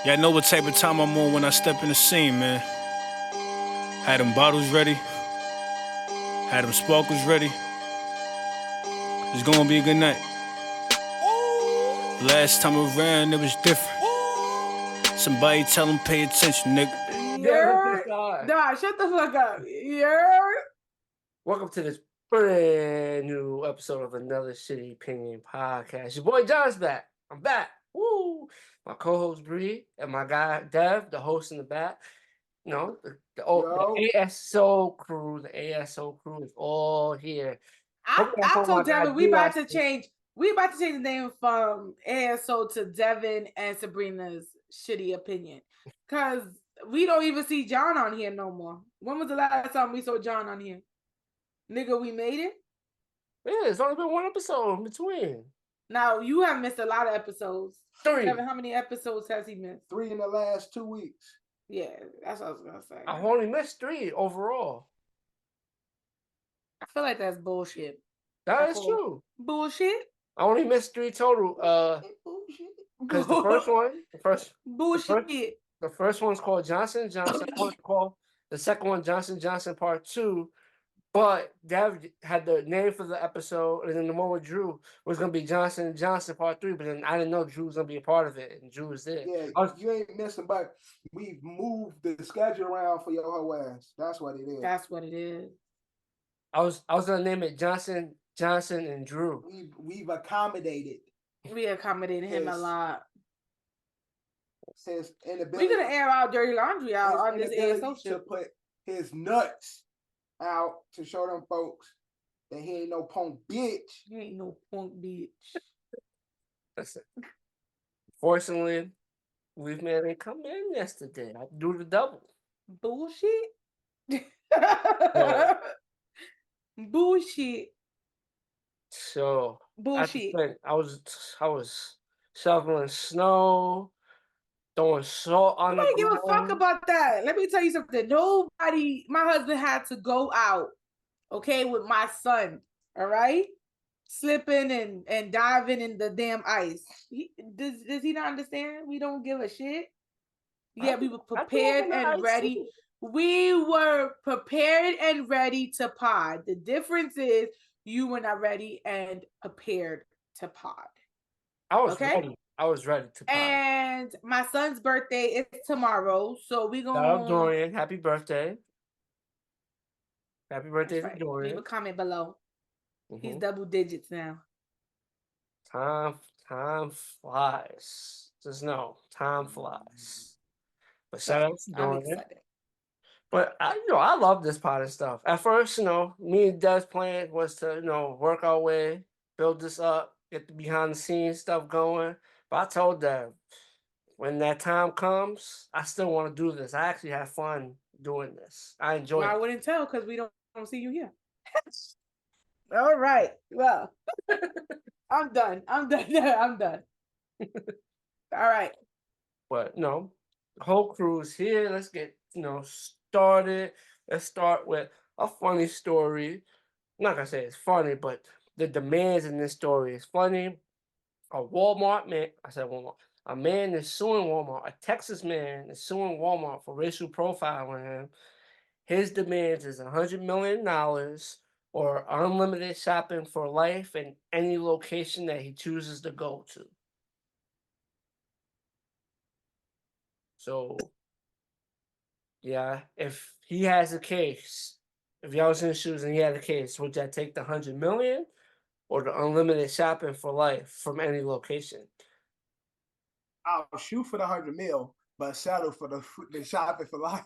Yeah, I know what type of time I'm on when I step in the scene, man. Had them bottles ready, had them sparkles ready. It's gonna be a good night. Last time around, it was different. Somebody tell them pay attention, nigga. Yeah, nah, shut the fuck up. Yeah. Welcome to this brand new episode of Another Shitty Opinion Podcast. Your boy John's back. I'm back. Woo! My co-host Bree and my guy Dev, the host in the back. You know, the ASO crew. The ASO crew is all here. I told Devin we about to change the name from ASO to Devin and Sabrina's shitty opinion. Cause we don't even see John on here no more. When was the last time we saw John on here? Nigga, we made it? Yeah, it's only been one episode in between. Now, you have missed a lot of episodes. 3. Devin, how many episodes has he missed? 3 in the last 2 weeks. Yeah, that's what I was gonna say. I've only missed 3 overall. I feel like that's bullshit. That is true. Bullshit? I only missed 3 total. Because the first one's called Johnson Johnson. The second one Johnson Johnson Part 2. But Dev had the name for the episode, and then the one with Drew was gonna be Johnson Johnson Part 3. But then I didn't know Drew was gonna be a part of it, and Drew was there. Yeah, you ain't missing, but we moved the schedule around for your whole ass. That's what it is. That's what it is. I was gonna name it Johnson and Drew. We've accommodated. We accommodated him a lot. His inability. We're gonna air our dirty laundry out on this ASO shit. To put his nuts out to show them folks that he ain't no punk bitch. He ain't no punk bitch. Listen. Fortunately, Weave Man didn't come in yesterday. I do the double. Bullshit. Bullshit. So bullshit. I was shoveling snow, throwing salt on the ground. I don't give a fuck about that. Let me tell you something. My husband had to go out, okay, with my son, all right? Slipping and diving in the damn ice. Does he not understand? We don't give a shit. Yeah, we were prepared and ready. We were prepared and ready to pod. The difference is you were not ready and prepared to pod. I was ready. I was ready to pod. And my son's birthday is tomorrow, so we gonna. Shout out Dorian, happy birthday! Happy birthday to Dorian. Leave a comment below. Mm-hmm. He's double digits now. Time flies. Just know, time flies. But shout out to Dorian. But I love this pod and stuff. At first, me and Dev's plan was to, work our way, build this up, get the behind the scenes stuff going. But I told Dev, when that time comes, I still want to do this. I actually have fun doing this. I enjoy it. I wouldn't tell because we don't see you here. All right. Well, I'm done. I'm done. All right. But the whole crew's here. Let's get started. Let's start with a funny story. I'm not gonna say it's funny, but the demands in this story is funny. A man is suing Walmart. A Texas man is suing Walmart for racial profiling him. His demands is $100 million or unlimited shopping for life in any location that he chooses to go to. So, yeah, if he has a case, if y'all was in his shoes and he had a case, would y'all take the $100 million or the unlimited shopping for life from any location? I'll shoot for the $100 million, but settle for the shopping for life.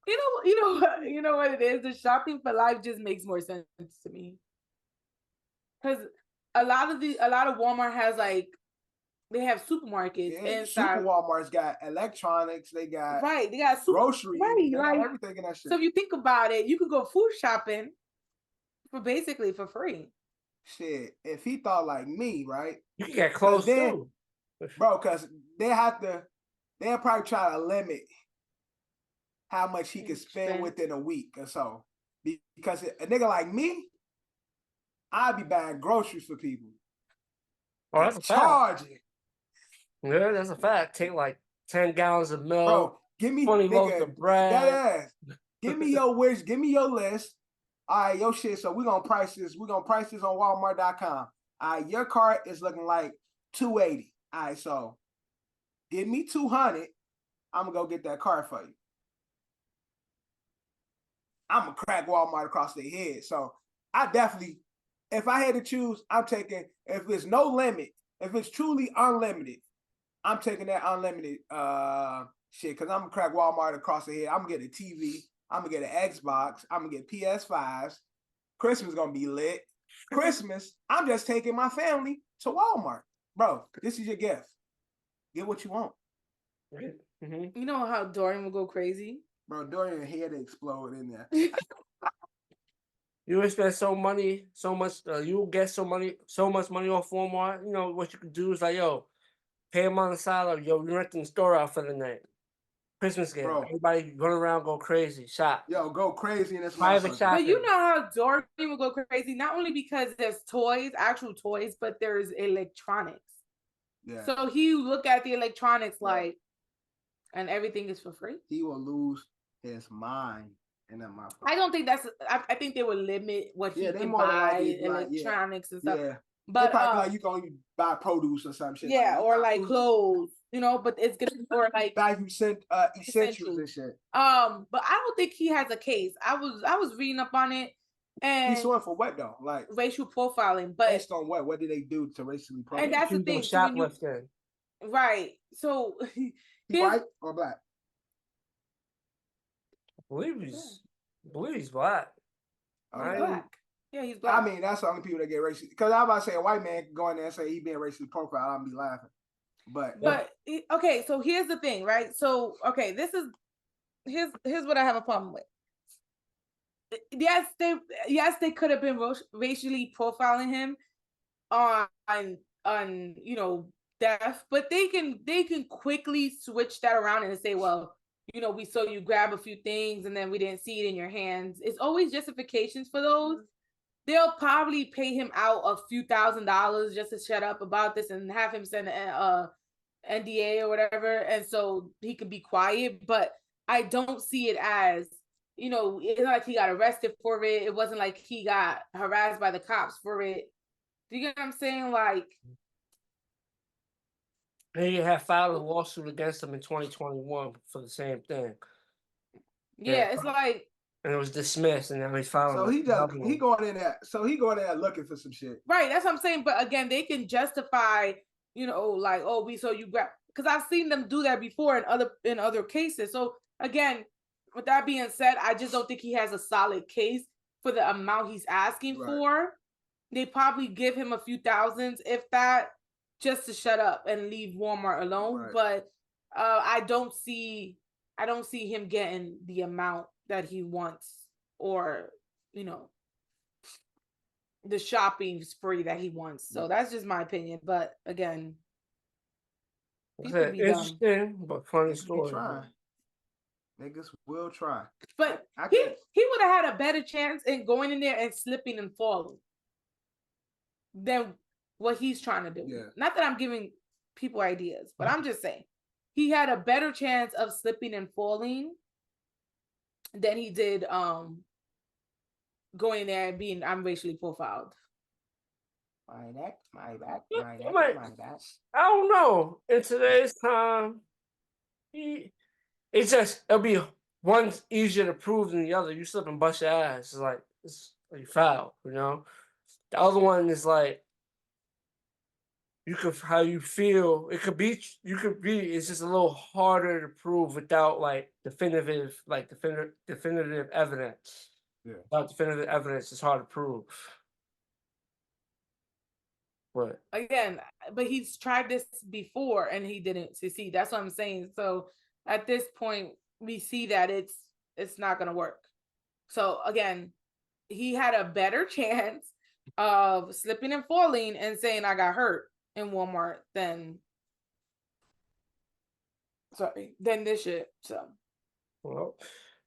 You know what it is? The shopping for life just makes more sense to me. Because a lot of Walmart has they have supermarkets inside. Super Walmart's got electronics. They got groceries. Right, they got everything in that shit. So if you think about it, you could go food shopping for free. Shit, if he thought like me, right? You can get close too, bro. Because they'll probably try to limit how much he can spend within a week or so. Because a nigga like me, I'd be buying groceries for people. Oh, that's charging. Yeah, that's a fact. Take like 10 gallons of milk, Bro, give me 20 loaves nigga, of bread. that ass. Give me your wish. Give me your list. All right, your shit. So we're gonna price this. We're gonna price this on Walmart.com. All right, your cart is looking like $280. All right, so give me $200. I'm gonna go get that cart for you. I'm gonna crack Walmart across their head. So I definitely, if I had to choose, I'm taking, if there's no limit, if it's truly unlimited, I'm taking that unlimited shit, because I'm gonna crack Walmart across the head. I'm gonna get a TV, I'm gonna get an Xbox, I'm gonna get PS5s. Christmas gonna be lit. Christmas, I'm just taking my family to Walmart. Bro, this is your gift. Get what you want. You know how Dorian will go crazy? Bro, Dorian head explode in there. You would spend so much, you will get so much money off Walmart. You know, what you could do is like, yo, pay him on the side, like, yo, you're renting the store out for the night. Christmas game. Bro. Everybody run around, go crazy, shop. Yo, go crazy in this private motherfucker. shopping. But you know how Dorian will go crazy, not only because there's toys, actual toys, but there's electronics. Yeah. So he look at the electronics like, and everything is for free. He will lose his mind in that motherfucker. I don't think that's. I think they will limit what he can buy, electronics and stuff. Yeah. But probably like you can only buy produce or some shit. Yeah, like or like clothes, you know. But it's gonna be for like essentials and shit. But I don't think he has a case. I was reading up on it, and he's suing for what though? Like racial profiling. But based on what? What did they do to racially profile? And that's the thing. Shoplifting. Right. So he white or black? I believe he's black. He's black. Yeah, he's black. I mean, that's the only people that get racially. Because I was about to say a white man can go in there and say he being racially profiled. I'd be laughing. But okay, so here's the thing, right? So okay, here's what I have a problem with. Yes, they could have been racially profiling him on you know, death, but they can quickly switch that around and say, well, you know, we saw you grab a few things and then we didn't see it in your hands. It's always justifications for those. They'll probably pay him out a few $1,000s just to shut up about this and have him send an NDA or whatever, and so he can be quiet. But I don't see it as, you know, it's not like he got arrested for it. It wasn't like he got harassed by the cops for it. Do you get what I'm saying? Like, he had filed a lawsuit against him in 2021 for the same thing. Yeah, it's like, and it was dismissed, and now he's filing. So he going in there looking for some shit. Right, that's what I'm saying. But again, they can justify, you know, like, oh, we saw you grab, because I've seen them do that before in other cases. So again, with that being said, I just don't think he has a solid case for the amount he's asking for. They probably give him a few thousands, if that, just to shut up and leave Walmart alone. Right. But I don't see him getting the amount that he wants, or, you know, the shopping spree that he wants. So that's just my opinion. But again, people be interesting, but funny story. Niggas will try. But he would have had a better chance in going in there and slipping and falling than what he's trying to do. Yeah. Not that I'm giving people ideas, but I'm just saying he had a better chance of slipping and falling than he did going in there and being, I'm racially profiled. My back. I don't know. In today's time, it'll be one easier to prove than the other. You slip and bust your ass. It's like you foul, you know. The other one is like, how you feel. It's just a little harder to prove without like definitive evidence. Yeah. Without definitive evidence, it's hard to prove. But again, he's tried this before and he didn't succeed. That's what I'm saying. So at this point, we see that it's not gonna work. So again, he had a better chance of slipping and falling and saying I got hurt in Walmart than this shit. So, well,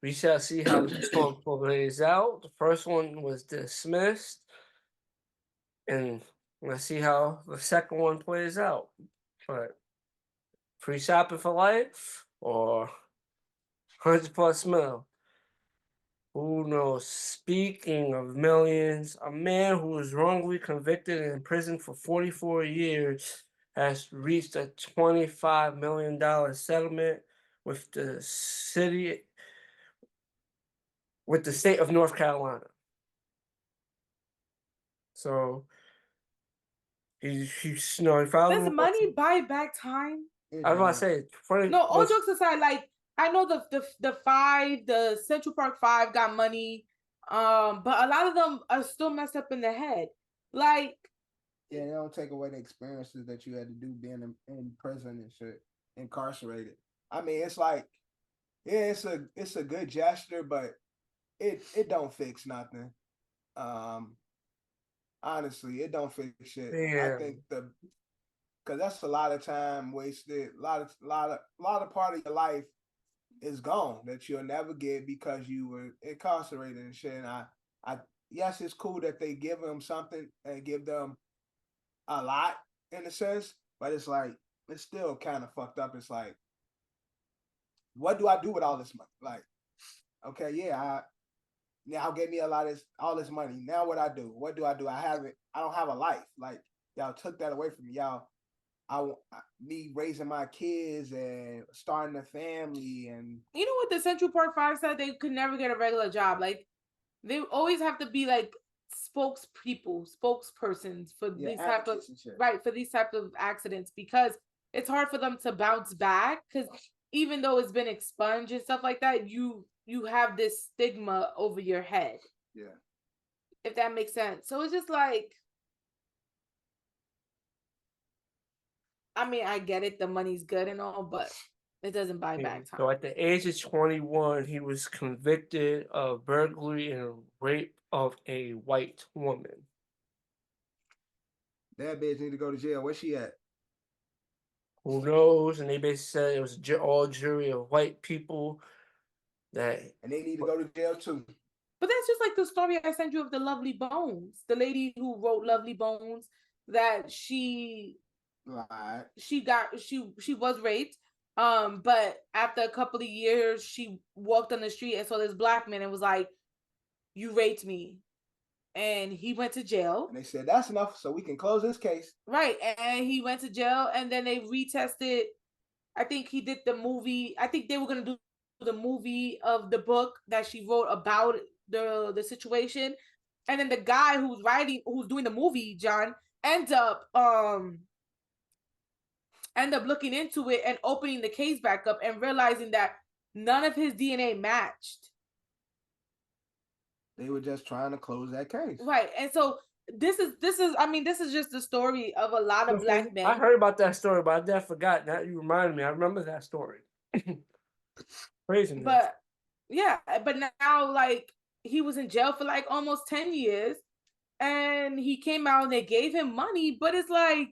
we shall see how this one plays out. The first one was dismissed, and let's see how the second one plays out. But free shopping for life or 100+ mil. Who knows? Speaking of millions, a man who was wrongly convicted and imprisoned for 44 years has reached a $25 million settlement with the state of North Carolina. So he filed. Does money buy back time? I was about to say, no, all jokes aside, like I know the Central Park 5 got money, but a lot of them are still messed up in the head. Like, yeah, they don't take away the experiences that you had to do being in prison and shit, incarcerated. I mean, it's like, yeah, it's a good gesture, but it don't fix nothing. Honestly, it don't fix shit. Yeah. I think because that's a lot of time wasted. A lot of part of your life is gone that you'll never get because you were incarcerated and shit. And I yes, it's cool that they give them something and give them a lot in a sense, but it's like it's still kind of fucked up. It's like, what do I do with all this money? Like, okay, yeah, y'all gave me all this money. Now what I do? What do? I don't have a life. Like, y'all took that away from me. Me raising my kids and starting a family, and you know what the Central Park 5 said? They could never get a regular job. Like, they always have to be like spokespersons for these type of for these type of accidents, because it's hard for them to bounce back, because even though it's been expunged and stuff like that, you have this stigma over your head. Yeah. If that makes sense. So it's just like, I mean, I get it, the money's good and all, but it doesn't buy back time. So at the age of 21, he was convicted of burglary and rape of a white woman. That bitch need to go to jail. Where's she at? Who knows? And they basically said it was all jury of white people and they need to go to jail too. But that's just like the story I sent you of the Lovely Bones. The lady who wrote Lovely Bones, that she was raped. But after a couple of years, she walked on the street and saw this black man and was like, "You raped me." And he went to jail. And they said, that's enough, so we can close this case. Right. And he went to jail, and then they retested. I think he did the movie. I think they were going to do the movie of the book that she wrote about the situation. And then the guy who's doing the movie, John, end up looking into it and opening the case back up and realizing that none of his DNA matched. They were just trying to close that case. Right. And so this is just the story of a lot of black men. I heard about that story, but I never forgot. Now you reminded me. I remember that story. Crazy. But yeah, but now, like, he was in jail for like almost 10 years, and he came out and they gave him money, but it's like,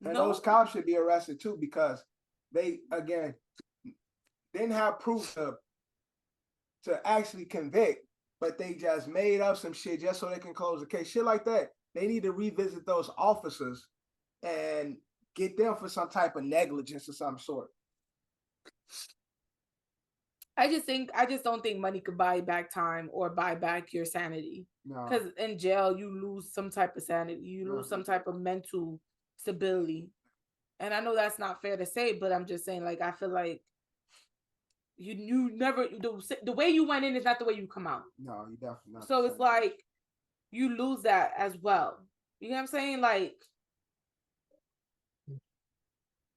and those cops should be arrested too, because they, again, didn't have proof to actually convict, but they just made up some shit just so they can close the case. Shit like that. They need to revisit those officers and get them for some type of negligence of some sort. I just don't think money could buy back time or buy back your sanity. Because in jail, you lose some type of sanity. You lose some type of mental stability. And I know that's not fair to say, but I'm just saying, like, I feel like you never, the way you went in is not the way you come out. No, you definitely not. So it's like, you lose that as well. You know what I'm saying? Like,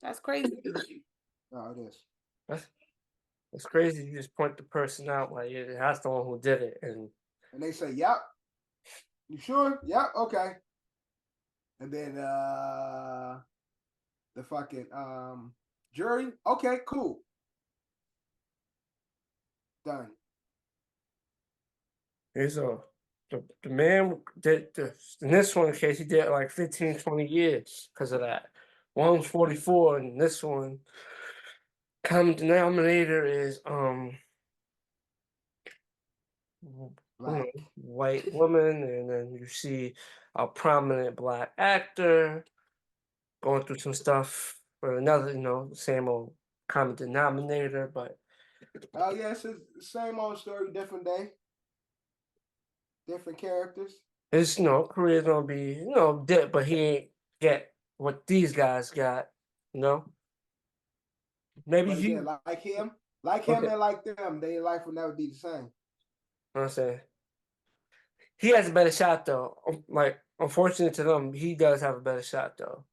that's crazy. No, it is. It's crazy. You just point the person out like that's the one who did it, and they say, "Yep, you sure? Yep, okay." And then the fucking jury, okay, cool, done. So the man did in this one case, he did like 15, 20 years because of that. One's 44, and this one common denominator is white woman, and then you see a prominent black actor going through some stuff Or another, same old common denominator, but Oh yeah, it's the same old story, different day, different characters. his, career's gonna be, dip, but he ain't get what these guys got, you know. Maybe But he again, like him okay. and like them, their life will never be the same. I'm saying he has a better shot though. Like, unfortunate to them, he does have a better shot though.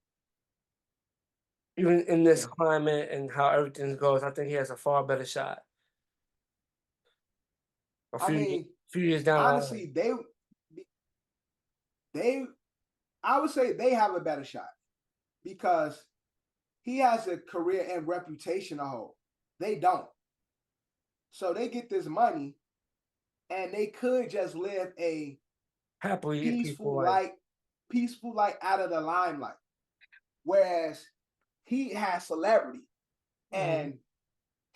Even in this Yeah. climate and how everything goes, I think he has a far better shot. A I few mean, few years down the line. honestly, they I would say they have a better shot because he has a career and reputation to hold. They don't. So they get this money and they could just live a Happily people peaceful like life out of the limelight. Whereas he has celebrity and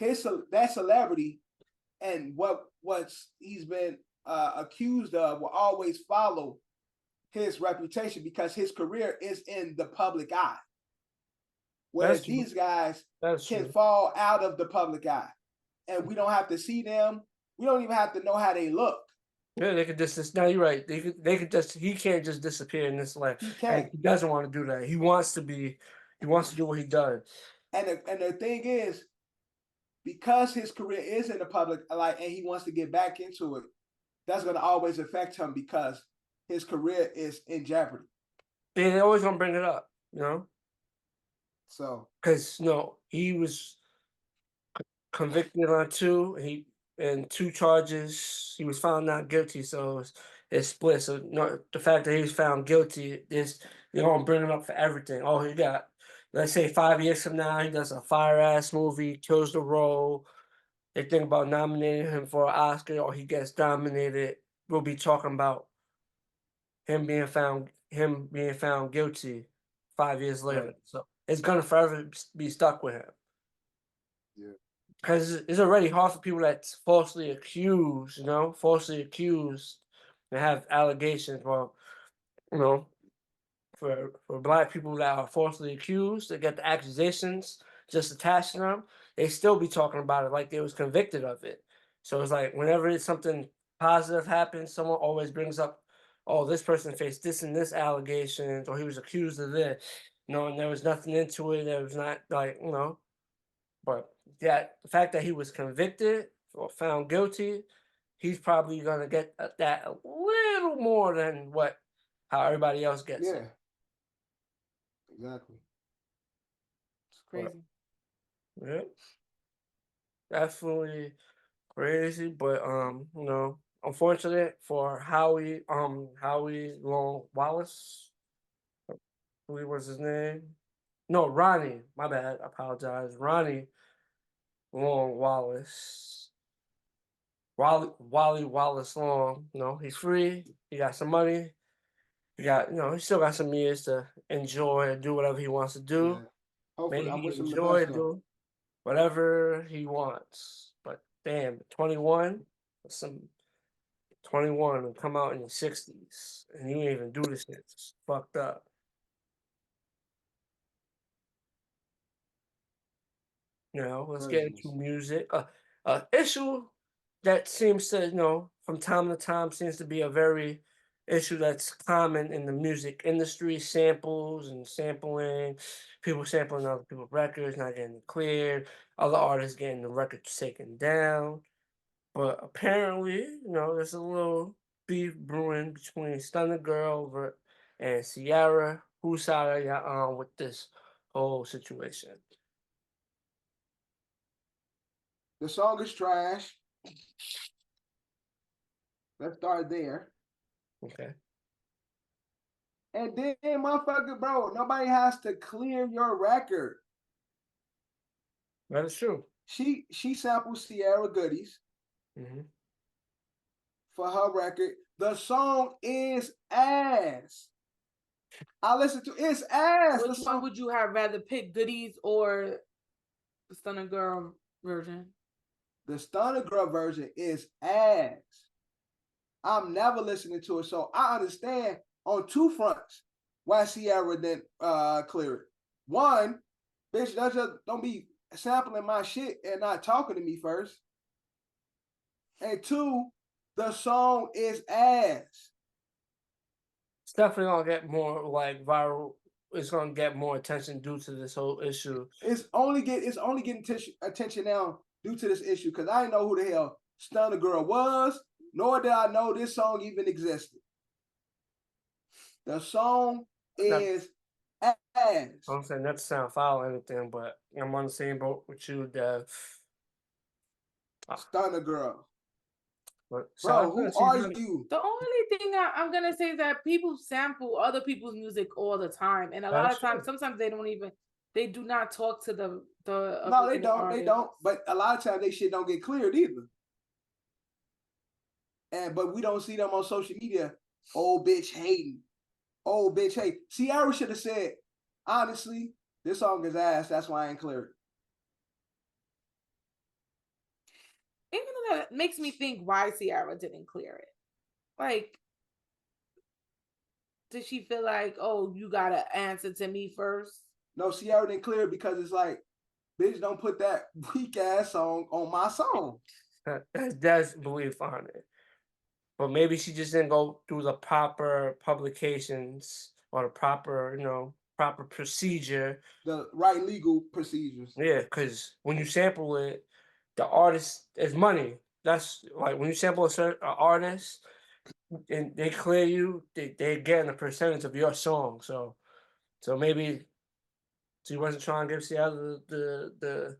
that celebrity and what's he's been accused of will always follow his reputation because his career is in the public eye. that's Whereas true. these guys That's can true. fall out of the public eye and we don't have to see them. We don't even have to know how they look. Yeah, they could just now you're right. They could just he can't just disappear in this life. He And can't. he doesn't want to do that. He wants to do what he does. And the thing is, because his career is in the public light and he wants to get back into it, that's going to always affect him because his career is in jeopardy. They always gonna bring it up, So because he was convicted on two charges. He was found not guilty, so it's split. So the fact that he was found guilty is they're gonna bring it up for everything. Oh, he got, let's say 5 years from now, he does a fire ass movie, kills the role. They think about nominating him for an Oscar, or he gets nominated. We'll be talking about him being found guilty 5 years later. right. So it's gonna forever be stuck with him. Yeah. Because it's already hard for people that's falsely accused, and have allegations. Well, you know, for black people that are falsely accused, they get the accusations just attached to them, they still be talking about it like they was convicted of it. So it's like whenever it's something positive happens, someone always brings up, oh, this person faced this and this allegations, or he was accused of this, and there was nothing into it. There was not like, but the fact that he was convicted or found guilty, he's probably gonna get that a little more than how everybody else gets Yeah. it. Exactly. It's crazy. Yeah, definitely crazy, but unfortunate for Howie Long Wallace. Who was his name? No, Ronnie. My bad. I apologize. Ronnie Long Wallace. Wally Wallace Long. He's free. He got some money. He still got some years to enjoy and do whatever he wants to do. Yeah. Hopefully, Maybe I he wish him the enjoy best and though. do whatever he wants. But damn, 21, some 21 and come out in your 60s and you ain't even do this shit. It's fucked up. Let's get into Craziness. music. Issue that seems to, from time to time seems to be a very issue that's common in the music industry, samples and sampling, people sampling other people's records, not getting cleared, other artists getting the records taken down. But apparently, there's a little beef brewing between Stunna Girl and Ciara. Whose side are you on with this whole situation? The song is trash. Let's start there. Okay. And then, motherfucker, bro, nobody has to clear your record. That is true. She sampled Ciara goodies for her record. The song is ass. I listened to it's ass. Which one would you have rather pick, Goodies or the Stunna Girl version? The Stunna Girl version is ass. I'm never listening to it, so I understand on two fronts why Ciara didn't clear it. One, Bitch, that's just don't be sampling my shit and not talking to me first. And two, the song is ass. It's definitely gonna get more like viral. It's gonna get more attention due to this whole issue. It's only getting attention now due to this issue because I didn't know who the hell Stunna Girl was, nor did I know this song even existed. The song is ass. I'm saying not to sound foul or anything, but I'm on the same boat with you, Dev. Stunna Girl. But bro, who are you? The only thing I'm gonna say is that people sample other people's music all the time, and a lot of times, sometimes they do not talk to the. No, they don't. Artist. They don't. But a lot of times, they shit don't get cleared either. But we don't see them on social media. Old bitch hating. Old bitch hate. Ciara should have said, honestly, this song is ass. That's why I ain't cleared. Even though that makes me think why Ciara didn't clear it. Like, did she feel like, oh, you gotta answer to me first? No, Ciara didn't clear it because it's like, bitch, don't put that weak ass song on my song. That's belief on it. But maybe she just didn't go through the proper publications or the proper, proper procedure. The right legal procedures. Yeah, because when you sample it, the artist is money. That's like when you sample a certain artist and they clear you, they're getting a percentage of your song. So maybe she wasn't trying to give Ciara the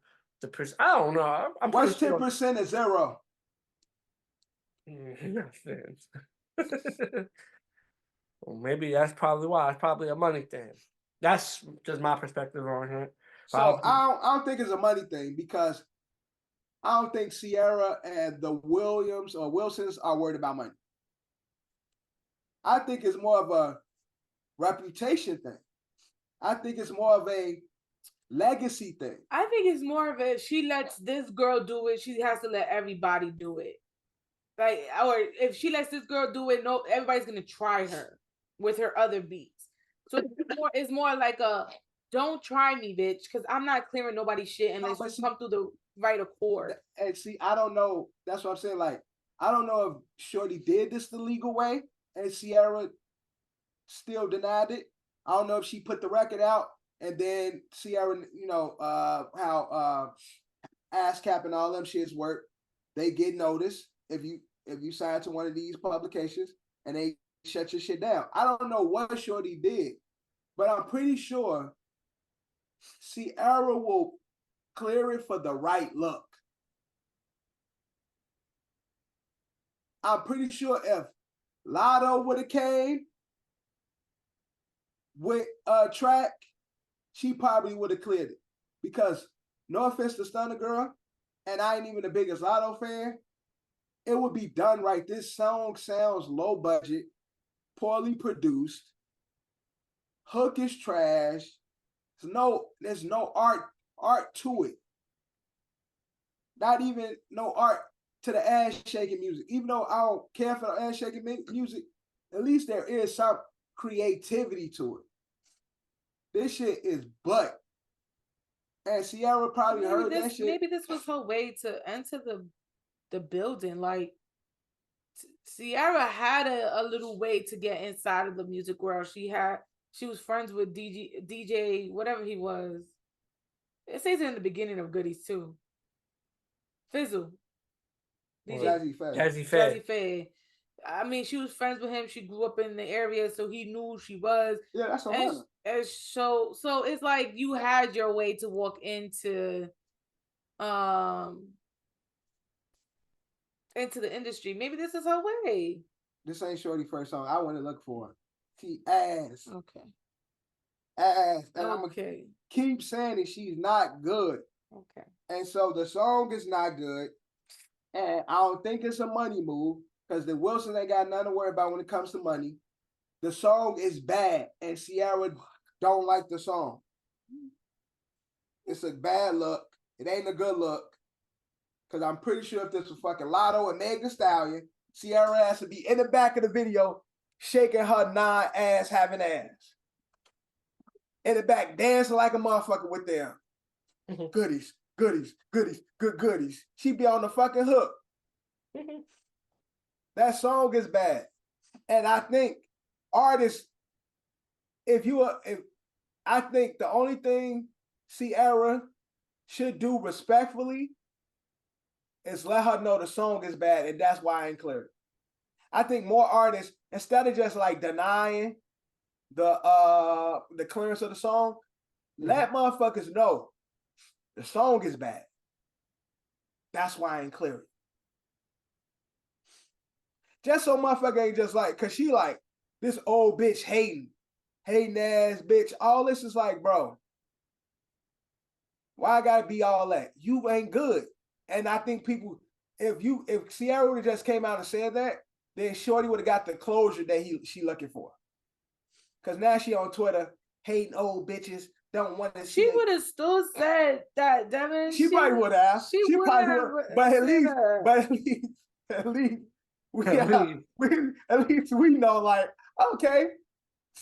percent. I don't know. What's 10% is zero? Nothing. Well, maybe that's probably why. It's probably a money thing. That's just my perspective on it. So I don't think it's a money thing because I don't think Ciara and the Williams or Wilsons are worried about money. I think it's more of a reputation thing. I think it's more of a legacy thing. I think it's more of a she lets this girl do it, she has to let everybody do it. Like, or if she lets this girl do it, no, everybody's gonna try her with her other beats. So it's more like a don't try me, bitch, because I'm not clearing nobody's shit unless you come through the right accord. And see, I don't know. That's what I'm saying. Like, I don't know if Shorty did this the legal way and Ciara still denied it. I don't know if she put the record out and then Ciara, how ASCAP and all them shits work. They get notice if you sign to one of these publications and they shut your shit down. I don't know what Shorty did, but I'm pretty sure Ciara will clear it for the right look. I'm pretty sure if Lotto would have came with a track, she probably would have cleared it. Because no offense to Stunna Girl, and I ain't even the biggest Lotto fan, it would be done right. This song sounds low budget, poorly produced. Hook is trash. There's no art to it. Not even no art to the ass shaking music. Even though I don't care for the ass shaking music, at least there is some creativity to it. This shit is butt. And Ciara probably heard that shit. Maybe this was her way to enter the building. Like, Ciara had a little way to get inside of the music world. She was friends with DJ whatever he was. It says it in the beginning of Goodies too. Fizzle. Jazzy Faye. I mean, she was friends with him. She grew up in the area, so he knew who she was. Yeah, that's what so it's like you had your way to walk into the industry. Maybe this is her way. This ain't Shorty first song. I want to look for it. She ass. Okay. Ass. And okay. I'm going to keep saying that she's not good. Okay. And so the song is not good. And I don't think it's a money move because the Wilsons ain't got nothing to worry about when it comes to money. The song is bad. And Ciara don't like the song. It's a bad look. It ain't a good look. Because I'm pretty sure if this was fucking Lotto and Meg Thee Stallion, Ciara has to be in the back of the video shaking her non-ass having ass. in the back dancing like a motherfucker with them. Goodies. She be on the fucking hook. That song is bad. And I think artists, I think the only thing Ciara should do respectfully is let her know the song is bad, and that's why I ain't clear it. I think more artists, instead of just like denying the clearance of the song, let motherfuckers know the song is bad. That's why I ain't clear it. Just so motherfucker ain't just like, cause she like this old bitch hating ass bitch. All this is like, bro, why I gotta be all that? You ain't good. And I think people, if Ciara would have just came out and said that, then Shorty would have got the closure that she looking for. Cause now she on Twitter hating old bitches, don't want to see. She would have still said that, Devin. She probably would have. She probably would. But at least we know, like, okay,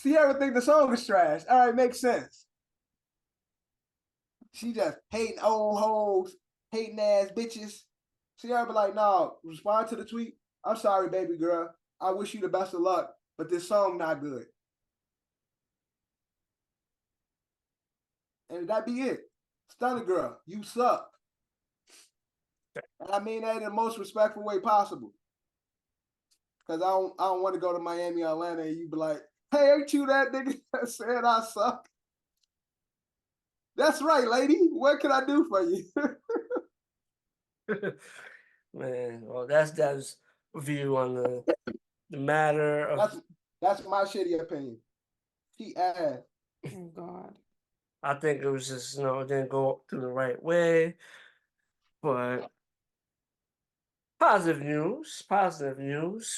Ciara think the song is trash. All right, makes sense. She just hating old hoes, hating ass bitches. Ciara be like, no, respond to the tweet. I'm sorry, baby girl. I wish you the best of luck, but this song not good. And that be it. Stunna girl, you suck. And I mean that in the most respectful way possible. Because I don't want to go to Miami or Atlanta and you be like, hey, ain't you that nigga that said I suck? That's right, lady. What can I do for you? Man, well, that's Dev's view on the matter of. That's my shitty opinion. She ass. Oh God. I think it was just, it didn't go through the right way. But positive news.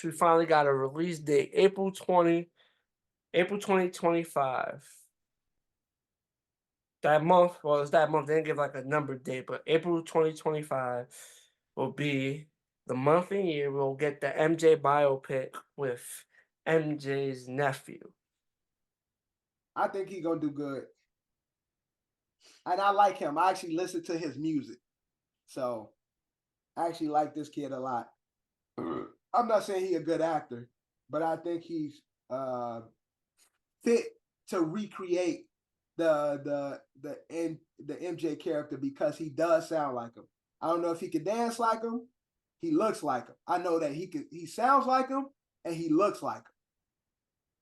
We finally got a release date, April 2025. That month, it's that month. They didn't give like a number date, but April 2025 will be the month and year we'll get the MJ biopic with MJ's nephew. I think he's gonna do good. And I like him. I actually listen to his music. So I actually like this kid a lot. I'm not saying he's a good actor, but I think he's fit to recreate the MJ character because he does sound like him. I don't know if he can dance like him. He looks like him. I know that he sounds like him and he looks like him.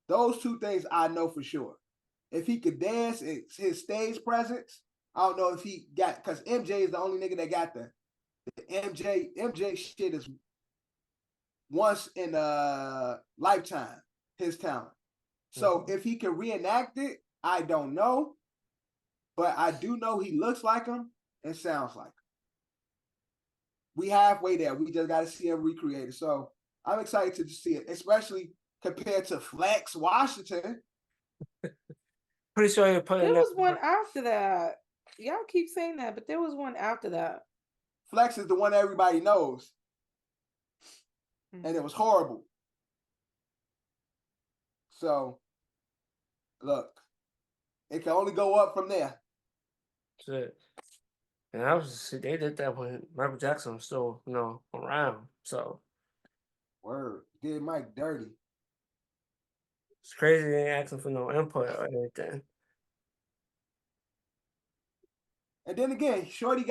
Those two things I know for sure. If he could dance, his stage presence, I don't know if he got, because MJ is the only nigga that got the MJ shit is once in a lifetime, his talent. So if he can reenact it, I don't know. But I do know he looks like him and sounds like him. We halfway there. We just got to see him recreate it. So I'm excited to see it, especially compared to Flex Washington. Pretty sure you're putting. There was one after that. Y'all keep saying that, but there was one after that. Flex is the one everybody knows. And it was horrible. So, look, it can only go up from there. Shit. And they did that when Michael Jackson was still, around. So. Word. Did Mike dirty. It's crazy they ain't asking for no input or anything. And then again, Shorty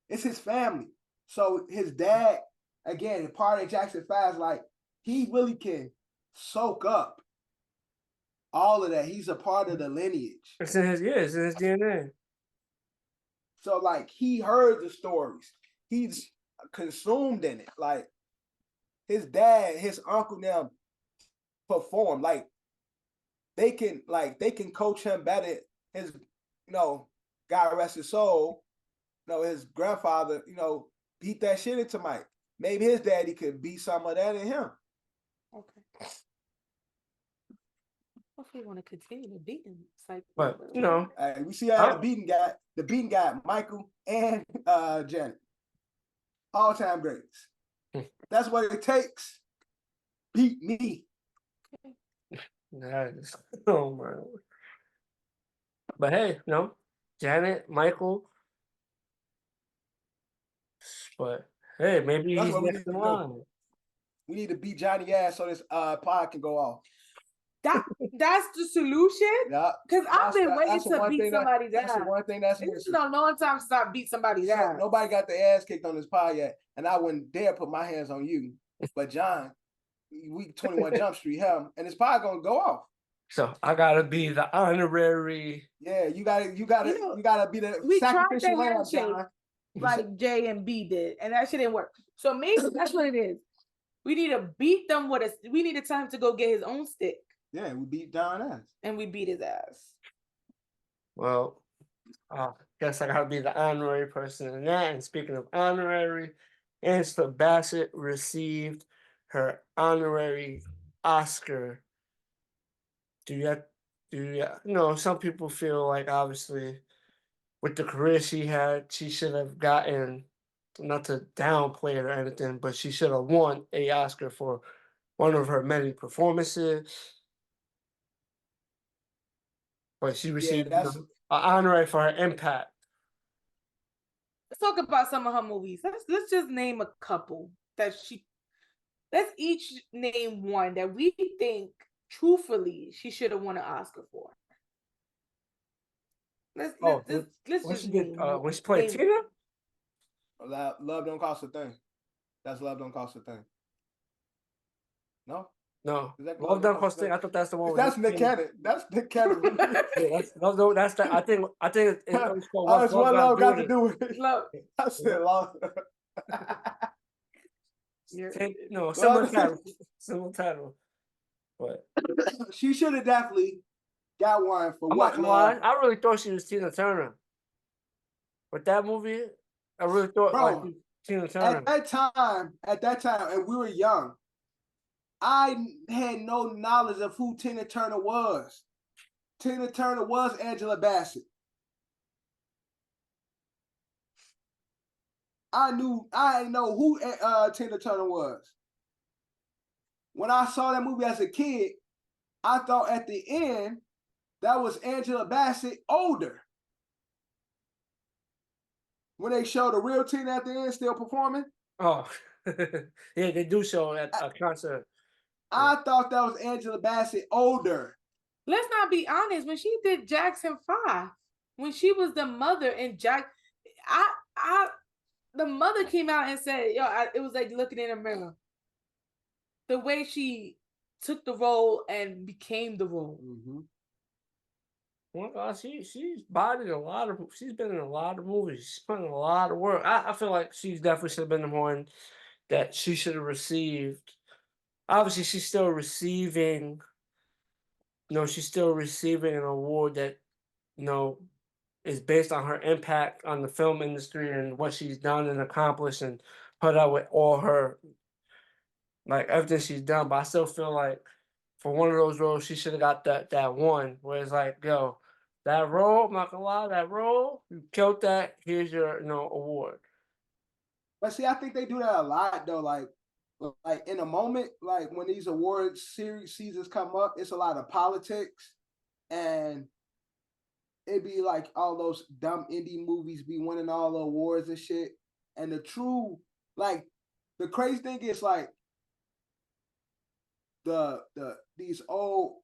it's his family. So his dad, again, part of Jackson 5, like, he really can soak up all of that. He's a part of the lineage. It's in his DNA. So, like, he heard the stories. He's consumed in it. Like, his dad, his uncle now perform. Like, they can coach him better. His, God rest his soul, his grandfather, beat that shit into Mike. Maybe his daddy could beat some of that in him. Okay. Hopefully want to continue to beat him. But, we see how the beating guy, Michael and Janet. All-time greats. That's what it takes. Beat me. Nice. Oh, man. But hey, Janet, Michael. But hey, maybe That's he's what we next need in to do. line. We need to beat Johnny ass so this pod can go off. That's the solution. Yeah, Because I've been waiting that's the to one beat thing somebody that's the down. one thing that's It's missing. been a long time since I beat somebody So down. nobody got their ass kicked on this pod yet, and I wouldn't dare put my hands on you. But John, we 21 Jump Street, him, and this pod gonna go off. So I gotta be the honorary. Yeah, you gotta be the We tried sacrificial that lamb, handshake John. like J and B did, and that shit didn't work. So maybe that's what it is. We need to beat them with we need to tell him to go get his own stick. Yeah, we beat John ass. And we beat his ass. Well, I guess I gotta be the honorary person in that. And speaking of honorary, Angela Bassett received her honorary Oscar. Some people feel like obviously with the career she had, she should have gotten, not to downplay it or anything, but she should have won a Oscar for one of her many performances. But she received an honorary for her impact. Let's talk about some of her movies. Let's just name a couple let's each name one that we think truthfully she should have won an Oscar for. Let's just name when she played Tina? Love Don't Cost a Thing. That's Love Don't Cost a Thing. No? No. Love Don't Cost a Thing. I thought that's the one. That's Nick Cannon. That's Nick Cannon. That's the. I think it's called That's what love got to do with it. Love. I said love. Similar title. But she should have definitely got one for I'm what? not gonna lie, I really thought she was Tina Turner. With that movie, I really thought like Tina Turner. At that time, and we were young, I had no knowledge of who Tina Turner was. Tina Turner was Angela Bassett. I didn't know who Tina Turner was. When I saw that movie as a kid, I thought at the end that was Angela Bassett older. When they showed the real Tina at the end still performing. Oh, yeah, they do show at a concert. I thought that was Angela Bassett older. Let's not be honest. When she did Jackson 5, when she was the mother in the mother came out and said, it was like looking in a mirror. The way she took the role and became the role. Mm-hmm. Well, she's bodied a lot of. She's been in a lot of movies. She's put in a lot of work. I feel like she's definitely should have been the one that she should have received. Obviously, she's still receiving. She's still receiving an award that, is based on her impact on the film industry and what she's done and accomplished and put out with all her, like everything she's done. But I still feel like for one of those roles, she should have got that one where it's like, yo, that role, I'm not gonna lie, that role, you killed that. Here's your, award. But see, I think they do that a lot though. Like in a moment, like when these awards seasons come up, it's a lot of politics, and it'd be like all those dumb indie movies be winning all the awards and shit. And the crazy thing is like these old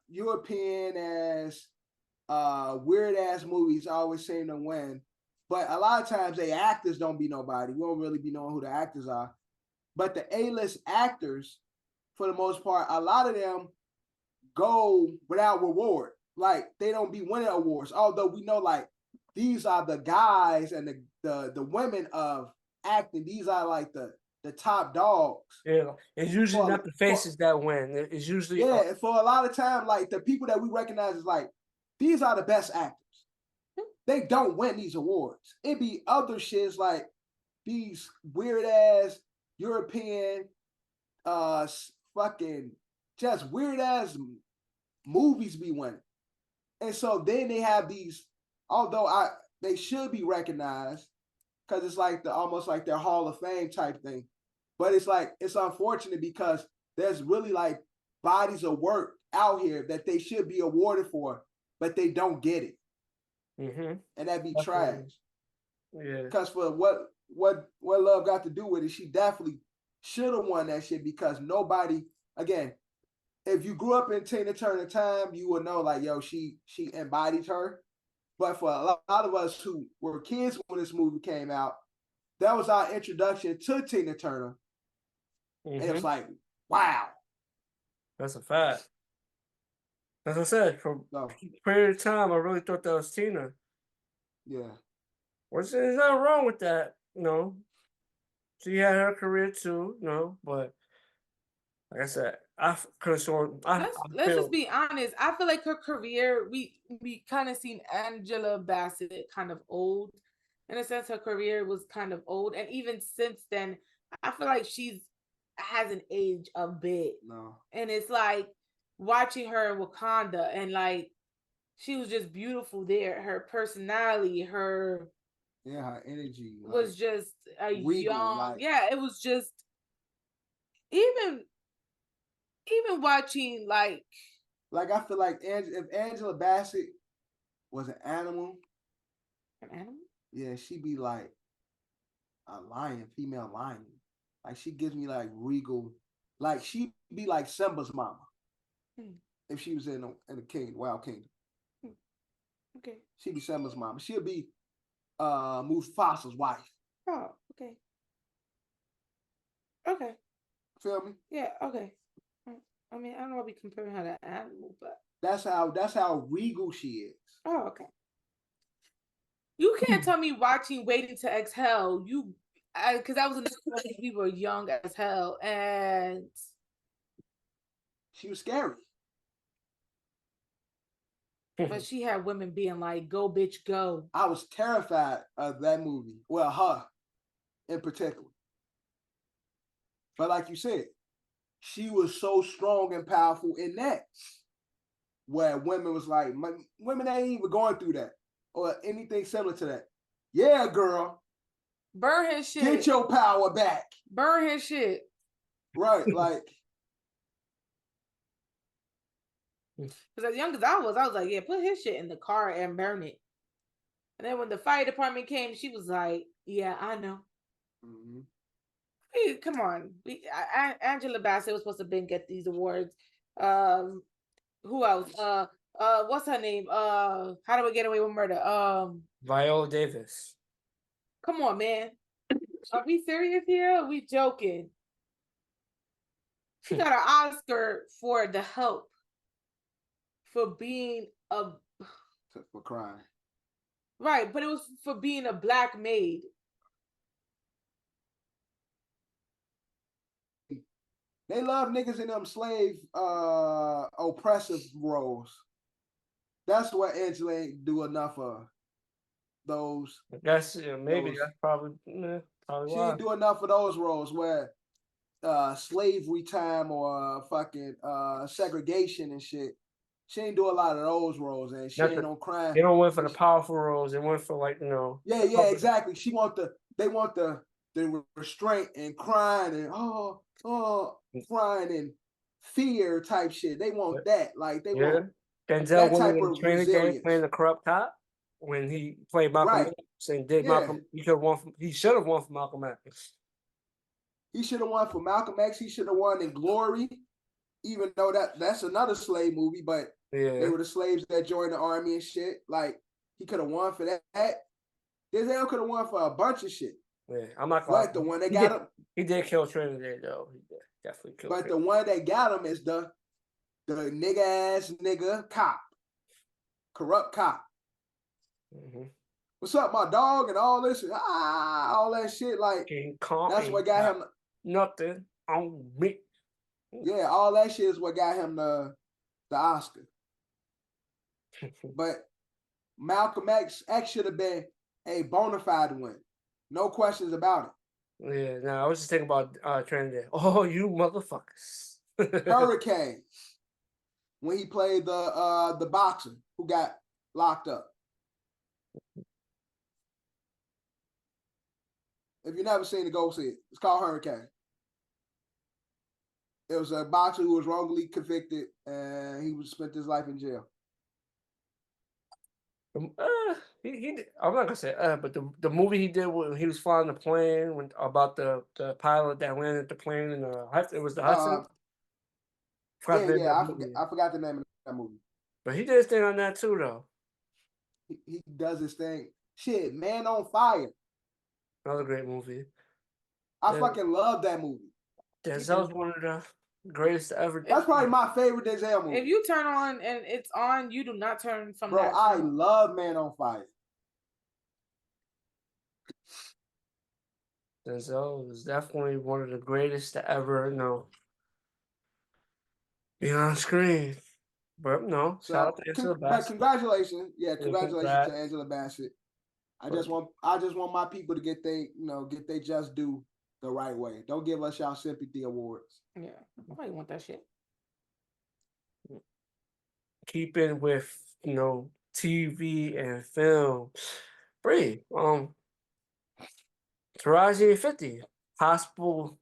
European ass weird ass movies always seem to win. But a lot of times the actors don't be nobody. We don't really be knowing who the actors are. But the A-list actors, for the most part, a lot of them go without reward. Like they don't be winning awards. Although we know like these are the guys and the women of acting. These are like the top dogs. Yeah, it's usually not the faces that win. It's usually for a lot of time, like the people that we recognize is like these are the best actors. They don't win these awards. It be other shits like these weird ass European, fucking just weird ass movies be winning. And so then they have these, although they should be recognized because it's like almost like their Hall of Fame type thing. But it's like, it's unfortunate because there's really like bodies of work out here that they should be awarded for but they don't get it. Mm-hmm. And that'd be Definitely. trash. Yeah. Because for what Love got to do with it, she definitely should have won that shit because nobody, again, if you grew up in Tina Turner time, you would know like, yo, she embodied her. But for a lot of us who were kids when this movie came out, that was our introduction to Tina Turner. And it was like, wow. That's a fact. As I said, for a period of time, I really thought that was Tina. Yeah. Which there's nothing wrong with that, She had her career too, but like I said, I could have sworn. Let's just be honest. I feel like her career, we kind of seen Angela Bassett kind of old. In a sense, her career was kind of old. And even since then, I feel like she hasn't aged a bit. No. And it's like watching her in Wakanda and like she was just beautiful there. Her personality, her energy was just a regal, young. It was just even watching like I feel like if Angela Bassett was an animal, yeah, she'd be like a lion, female lion. Like she gives me like regal, like she'd be like Simba's mama if she was in the Wild Kingdom. Okay. She'd be Simba's mama. She'll be Mufasa's wife. Oh, okay. Okay. Feel me? Yeah, okay. I mean, I don't know why we comparing her to animal, but that's how regal she is. Oh, okay. You can't tell me watching Waiting to Exhale, because that was in the when we were young as hell, and she was scary. But she had women being like, "Go, bitch, go." I was terrified of that movie. Well, her in particular. But like you said, she was so strong and powerful in that, where women was like, women ain't even going through that or anything similar to that. Yeah, girl. Burn his shit. Get your power back. Burn his shit. Right, like. Because as young as I was like, yeah, put his shit in the car and burn it. And then when the fire department came, she was like, yeah, I know. Mm-hmm. Hey, come on. Angela Bassett was supposed to get these awards. Who else? What's her name? How do we get away with murder? Viola Davis. Come on, man. Are we serious here? Or are we joking? She got an Oscar for The Help. For being for crying. Right, but it was for being a black maid. They love niggas in them slave oppressive roles. That's what Angela ain't do enough of. Those. That's maybe that's probably she didn't do enough of those roles where slavery time or fucking segregation and shit. She ain't do a lot of those roles, and she ain't on crime. They don't went for the powerful roles. They went for like Yeah, exactly. They want the restraint and crying and crying and fear type shit. They want that. Like they want Denzel that type of training resilience. game playing the corrupt cop when he played Malcolm X and did Malcolm. He could have won. He should have won for Malcolm X. He should have won for Malcolm X. He should have won in Glory, even though that's another slave movie, but. Yeah. They were the slaves that joined the army and shit. Like, he could have won for that. Denzel could have won for a bunch of shit. Yeah, I'm not gonna But the one that got him. He did kill Trinidad, though. He definitely killed But the one that got him is the nigga cop. Corrupt cop. Mm-hmm. What's up, my dog? And all this, all that shit. Like, that's what got him. Nothing on me. Yeah, all that shit is what got him the Oscar. But Malcolm X should have been a bona fide win. No questions about it. Yeah, no, I was just thinking about Trinidad. Oh, you motherfuckers. Hurricane. When he played the boxer who got locked up. If you've never seen it, go see it. It's called Hurricane. It was a boxer who was wrongly convicted and he spent his life in jail. I'm not gonna say but the movie he did when he was flying the plane about the pilot that landed the plane in it was the Hudson. Yeah, I forgot the name of that movie. But he did his thing on that too, though. He does his thing. Shit, Man on Fire. Another great movie. I fucking love that movie. Denzel's one of the greatest ever. That's probably my favorite Denzel movie. If you turn on and it's on, you do not turn from Bro, that. I love Man on Fire. Denzel is definitely one of the greatest to ever, be on screen. But no, shout out to Angela Bassett. But congratulations, congratulations to Angela Bassett. I just want my people to get they just due the right way. Don't give us y'all sympathy awards. Yeah, nobody want that shit. Keeping with TV and film. Bree, Taraji and 50 possible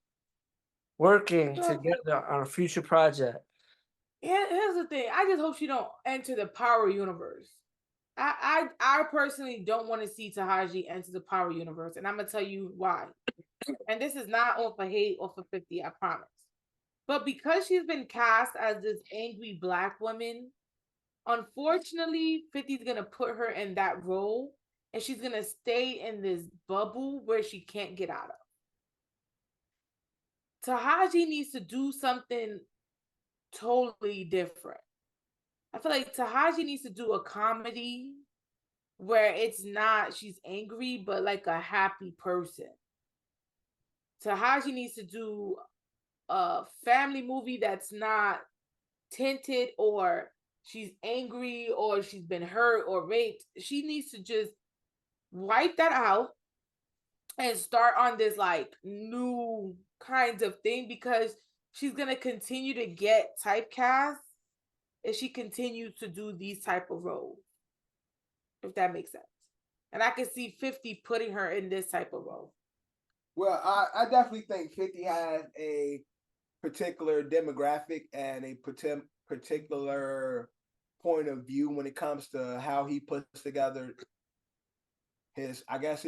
working together on a future project. Yeah, here's the thing. I just hope she don't enter the Power universe. I personally don't want to see Taraji enter the Power universe, and I'm gonna tell you why. And this is not off of hate off of 50, I promise. But because she's been cast as this angry Black woman, unfortunately, 50 is gonna put her in that role, and she's gonna stay in this bubble where she can't get out of. Taraji needs to do something totally different. I feel like Taraji needs to do a comedy where it's not she's angry, but like a happy person. Taraji needs to do a family movie that's not tinted or she's angry or she's been hurt or raped. She needs to just wipe that out and start on this like new kind of thing, because she's gonna continue to get typecast if she continues to do these type of roles, if that makes sense. And I can see 50 putting her in this type of role. Well, I definitely think 50 has a particular demographic and a particular point of view when it comes to how he puts together his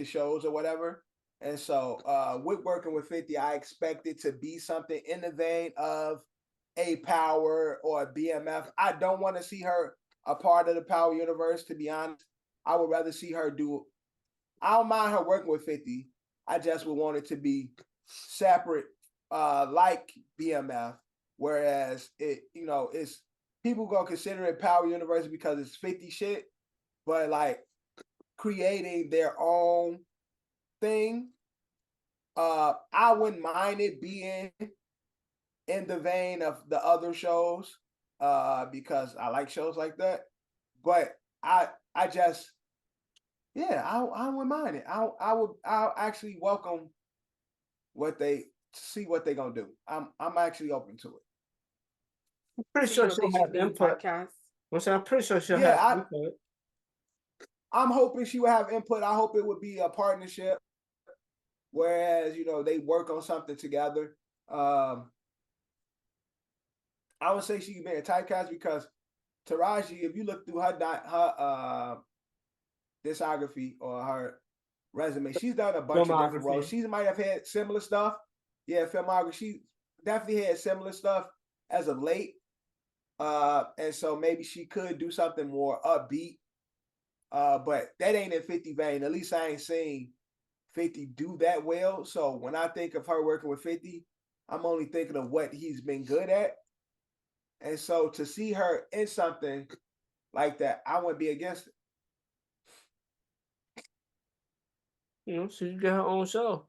shows or whatever. And so with working with 50, I expect it to be something in the vein of a Power or a BMF. I don't want to see her a part of the Power universe, to be honest. I would rather see her I don't mind her working with 50. I just would want it to be separate, like BMF, whereas it's people gonna consider it Power Universe because it's 50 shit, but like creating their own thing, I wouldn't mind it being in the vein of the other shows, because I like shows like that. But I wouldn't mind it. I'll actually welcome see what they're gonna do. I'm actually open to it. I'm pretty sure she'll have input. I'm pretty sure she'll have input. I'm hoping she will have input. I hope it would be a partnership, whereas they work on something together. I would say she could be a typecast because Taraji, if you look through her discography or her resume, she's done a bunch of different roles. She might have had similar stuff. Yeah, filmography. She definitely had similar stuff as of late. And so maybe she could do something more upbeat. But that ain't in 50 vein. At least I ain't seen 50 do that well. So when I think of her working with 50, I'm only thinking of what he's been good at. And so to see her in something like that, I wouldn't be against it. She got her own show.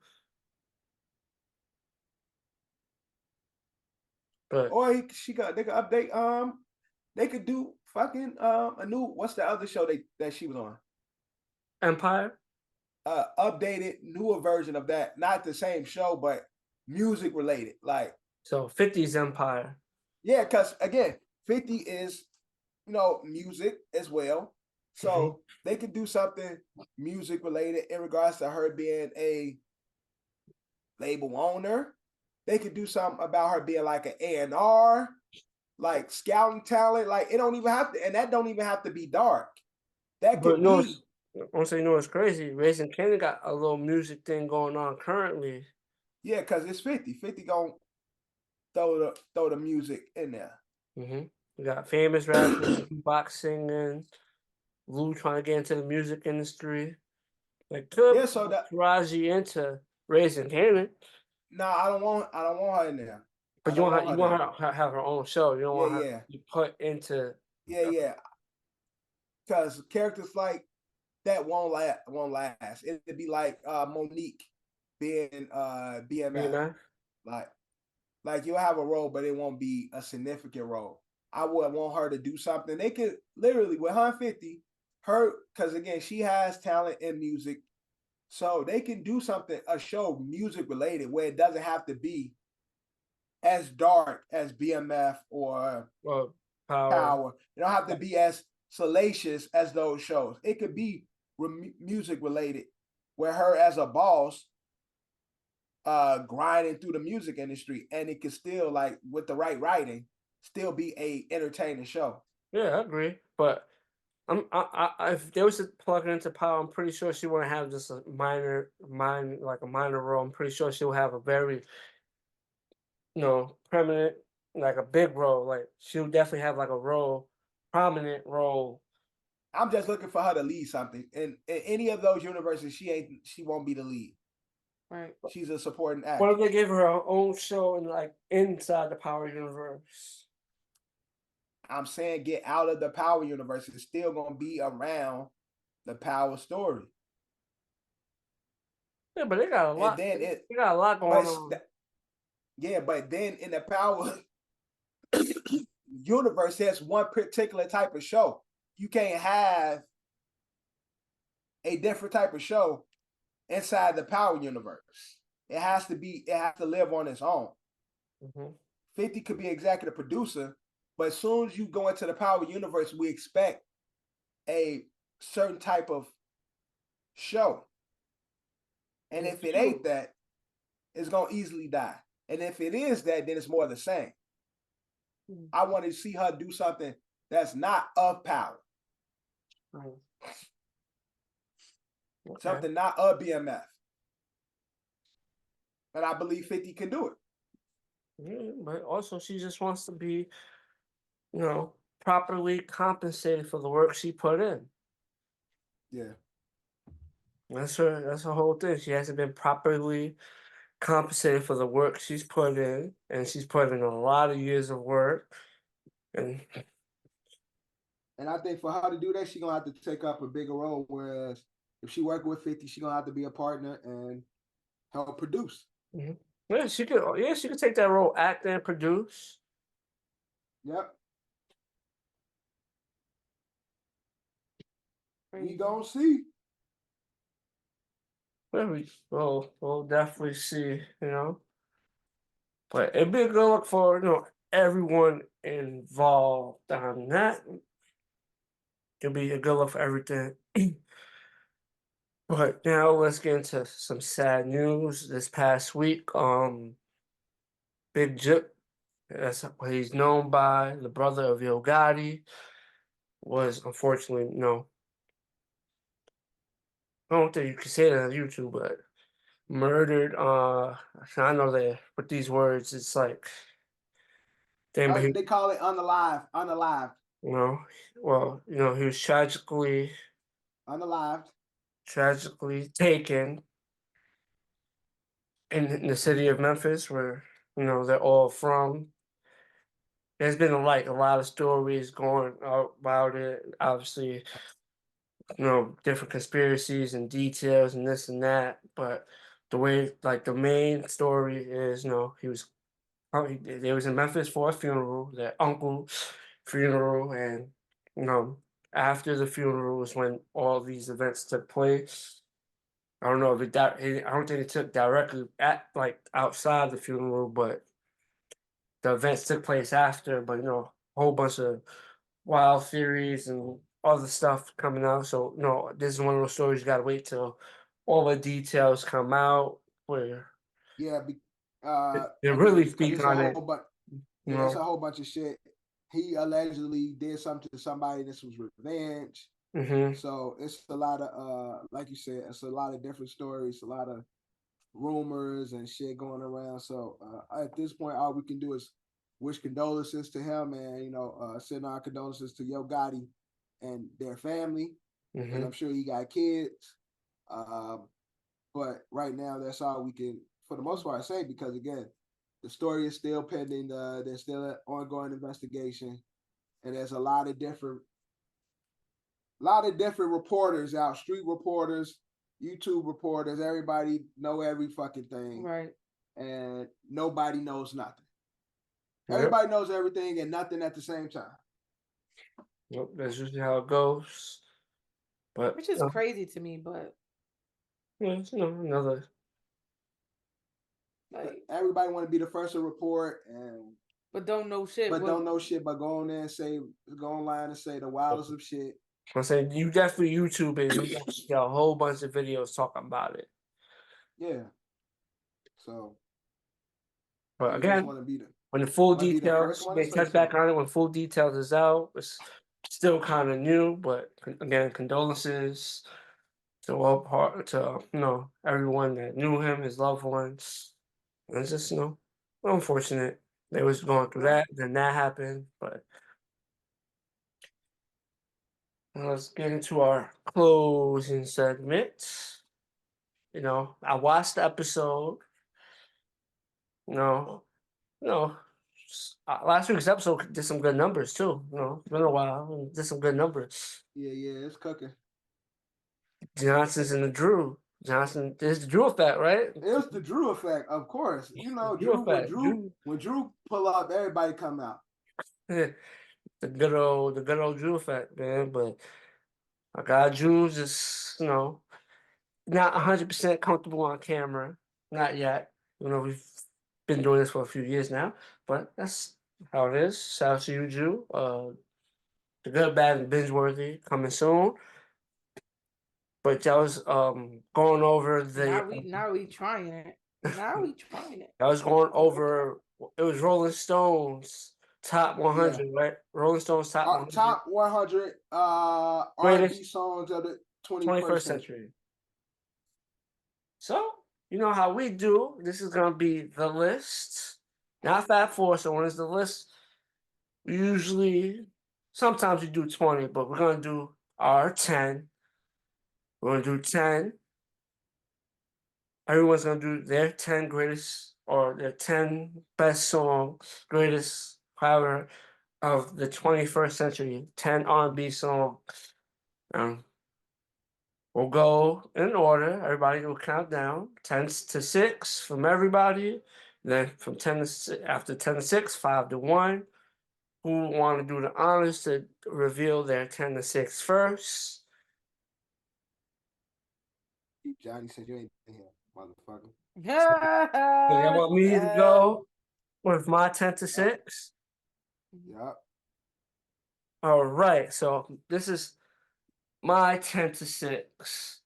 But or they could update. They could do fucking a new. What's the other show that she was on? Empire. Updated, newer version of that. Not the same show, but music related. Like so, 50's Empire. Yeah, because again, 50 is music as well. So they could do something music related in regards to her being a label owner. They could do something about her being like an A&R, like scouting talent. Like it don't even have to, and that don't even have to be dark. That But could no, be. once you know it's crazy, Raising Cannon got a little music thing going on currently. Yeah, because it's 50. 50 gonna throw the music in there. Mm-hmm. We got famous rappers, box singing, Lou trying to get into the music industry. Like could So that Taraji into Raising Cannon. I don't want her in there. But you want her to have her own show. You don't want her to be put into yeah. Because characters like that won't last. It'd be like Monique being BMF. Like you'll have a role, but it won't be a significant role. I would want her to do something. They could literally with 150, because again, she has talent in music. So they can do something, a show music related, where it doesn't have to be as dark as BMF or Power. It don't have to be as salacious as those shows. It could be music related, where her as a boss grinding through the music industry, and it could still, like with the right writing, still be a entertaining show. Yeah, I agree. But if they was to plug it into Power, I'm pretty sure she wouldn't have just a minor role. I'm pretty sure she'll have a very, prominent, like a big role. Like she'll definitely have like a prominent role. I'm just looking for her to lead something. In any of those universes, she won't be the lead. Right. She's a supporting actor. What if they give her her own show and like inside the Power universe? I'm saying get out of the Power universe. It's still gonna be around the Power story. Yeah, but they got a lot. They got a lot going on. But then in the Power universe, there's one particular type of show. You can't have a different type of show inside the Power universe. It has to live on its own. Mm-hmm. 50 could be executive producer, but as soon as you go into the Power universe, we expect a certain type of show. And if it ain't that, it's gonna easily die. And if it is that, then it's more of the same. I want to see her do something that's not of Power. Okay. Something not of BMF. And I believe 50 can do it. Yeah, but also she just wants to be, properly compensated for the work she put in. Yeah. That's her whole thing. She hasn't been properly compensated for the work she's put in, and she's put in a lot of years of work. And I think for her to do that, she's gonna have to take up a bigger role. Whereas if she working with 50, she's gonna have to be a partner and help produce. mm-hmm. Yeah, she could take that role, act and produce. Yep. We gonna see. We'll definitely see, But it'd be a good look for, everyone involved on that. It'll be a good look for everything. But now let's get into some sad news. This past week, Big Jook, that's what he's known by, the brother of Yo Gotti, was unfortunately, I don't think you can say that on YouTube, but murdered. I know that with these words, it's like, They call it unalived. Well, he was tragically taken in the city of Memphis, where they're all from. There's been a lot of stories going out about it. Obviously, different conspiracies and details and this and that. But the way, like, the main story is, they was in Memphis for a funeral, their uncle's funeral, and after the funeral was when all these events took place. I don't know if I don't think it took directly outside the funeral, but the events took place after. But a whole bunch of wild theories and other stuff coming out. So this is one of those stories you gotta wait till all the details come out where they really speak on it. There's a whole bunch of shit. He allegedly did something to somebody. This was revenge. Mm-hmm. So it's a lot of like you said, it's a lot of different stories, a lot of rumors and shit going around. So at this point, all we can do is wish condolences to him, and send our condolences to Yo Gotti and their family, because I'm sure he got kids. But right now, that's all we can, for the most part, say, because again, the story is still pending. There's still an ongoing investigation, and there's a lot of different reporters out, street reporters, YouTube reporters. Everybody know every fucking thing, right? And nobody knows nothing. Yep. Everybody knows everything and nothing at the same time. Yep, that's usually how it goes. But which is crazy to me, but yeah, it's, another. Like, everybody want to be the first to report, but don't know shit. But don't know shit. But go on there and go online and say the wildest of shit. I'm saying you definitely YouTube it. You got a whole bunch of videos talking about it. Yeah. So, but again, when the full details, they touch back on it when full details is out. It's still kind of new, but again, condolences to all everyone that knew him, his loved ones. And it's just unfortunate they was going through that, then that happened. But let's get into our closing segment. I watched the episode. Last week's episode did some good numbers too. It's been a while and did some good numbers. Yeah, it's cooking. Johnson's in the Drew. Johnson, there's the Drew effect, right? It was the Drew effect, of course. When Drew pull up, everybody come out. the good old Drew effect, man. But I got Drew's just not 100% comfortable on camera, not yet. We've been doing this for a few years now, but that's how it is. Shout out to you, Drew. The Good, Bad, and Binge Worthy coming soon. But I was going over the. Now we trying it. Now we trying it. I was going over. It was Rolling Stones top 100, right? Rolling Stones top 100. Top 100 R&B songs of the 21st century. So you know how we do. This is gonna be the list, not Fat Four. So when it's the list, sometimes we do 20, but we're gonna do our 10. We're gonna do 10. Everyone's gonna do their 10 greatest or their 10 best songs, greatest however of the 21st century. 10 R&B songs. We'll go in order. Everybody will count down 10 to 6 from everybody. Then from 10 to 6, after 10 to 6, 5 to 1. Who want to do the honors to reveal their 10 to 6 first? Johnny said you ain't here, motherfucker. So you want me to go with my 10 to 6? Yep. All right. So this is my 10 to 6.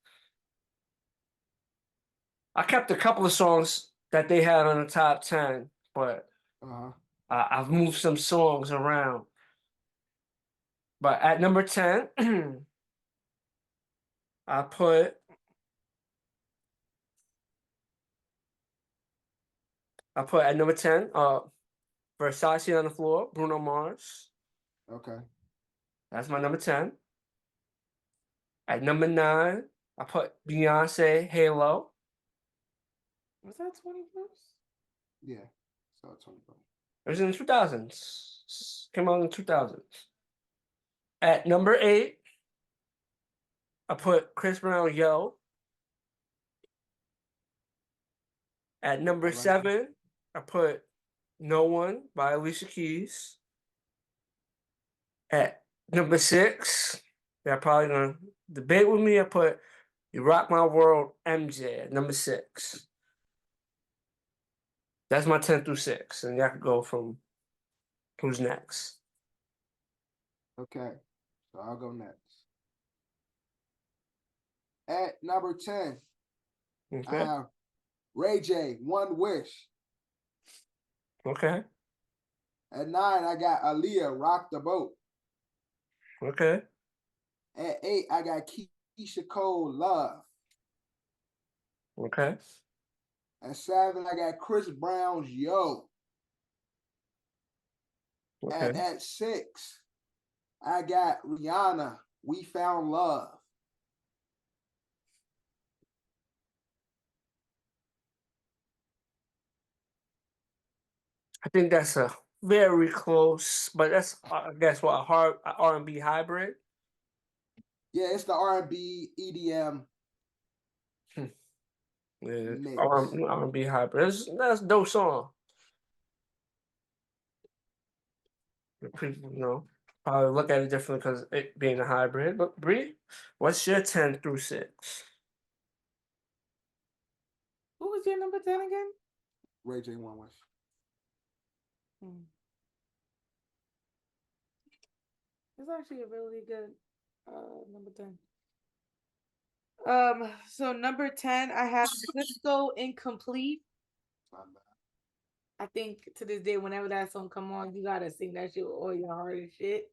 I kept a couple of songs that they had on the top 10, but I've moved some songs around. But at number 10, I put at number 10, Versace on the Floor, Bruno Mars. Okay. That's my number 10. At number 9, I put Beyonce, Halo. Was that 21st? Yeah. So 21st. It was in the 2000s. Came out in the 2000s. At number 8, I put Chris Brown, Yo. At number 7, I put No One by Alicia Keys. At number 6, they're probably going to debate with me. I put You Rock My World, MJ at number 6. That's my 10 through 6. And y'all can go from who's next. Okay. So I'll go next. At number 10, I have Ray J, One Wish. Okay. At 9, I got Aaliyah, Rock the Boat. Okay. At 8, I got Keisha Cole, Love. Okay. At 7, I got Chris Brown's Yo. Okay. And at 6, I got Rihanna, We Found Love. I think that's a very close, but that's I guess what a hard R&B hybrid. Yeah, it's the R&B EDM Yeah, mix. R&B hybrid. That's a dope song. People, probably look at it differently because it being a hybrid. But Bree, what's your 10 through 6? Who was your number 10 again? Ray J One Wish. It's actually a really good number 10. So number 10, I have Cisco Incomplete. I think to this day, whenever that song come on, you gotta sing that shit with all your heart and shit.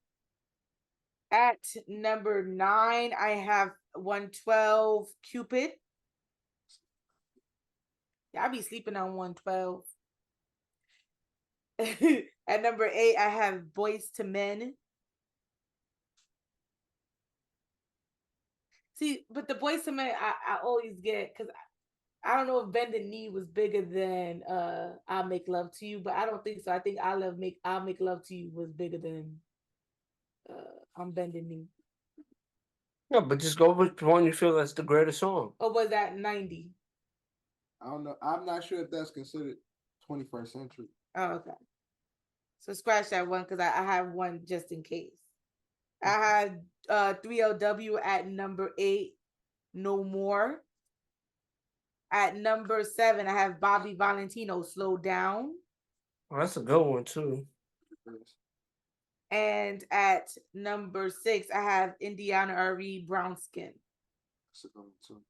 At number 9, I have 112 Cupid. Yeah, I be sleeping on 112. At number 8, I have Boys to Men. See, but the Boys to Men, I always get, because I don't know if Bend the Knee was bigger than I'll Make Love to You, but I don't think so. I think I'll Make Love to You was bigger than I'm Bending Knee. No, but just go with the one you feel that's the greatest song. Or was that 90? I don't know. I'm not sure if that's considered 21st century. Oh, okay. So scratch that one because I have one just in case. I had 3LW at number 8, No More. At number 7, I have Bobby Valentino, Slow Down. Oh, that's a good one too. And at number 6, I have Indiana Ari, Brown Skin. That's a good one too.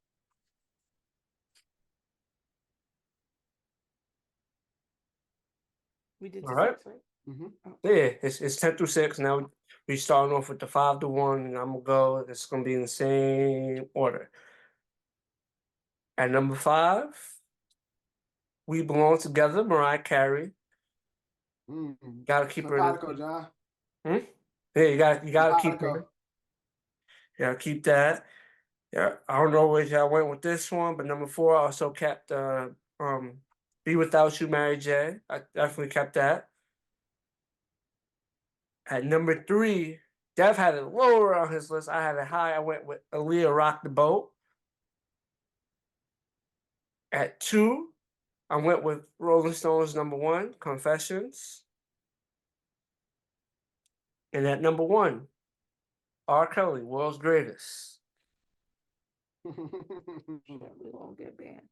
We did All right. 6, right? Mm-hmm. Oh. Yeah, it's 10 through 6. Now we starting off with the 5 to 1, and I'm gonna go. It's gonna be in the same order. At number 5, We Belong Together, Mariah Carey. Mm-hmm. Gotta keep her. Simpatico, John. Yeah, you gotta keep Simpatico. her. You gotta keep that. Yeah, I don't know where y'all went with this one, but number 4 I also kept Be Without You, Mary J. I definitely kept that. At number 3, Dev had it lower on his list. I had it high. I went with Aaliyah, Rock the Boat. At 2, I went with Rolling Stones number 1, Confessions. And at number 1, R. Kelly, World's Greatest. We won't get banned.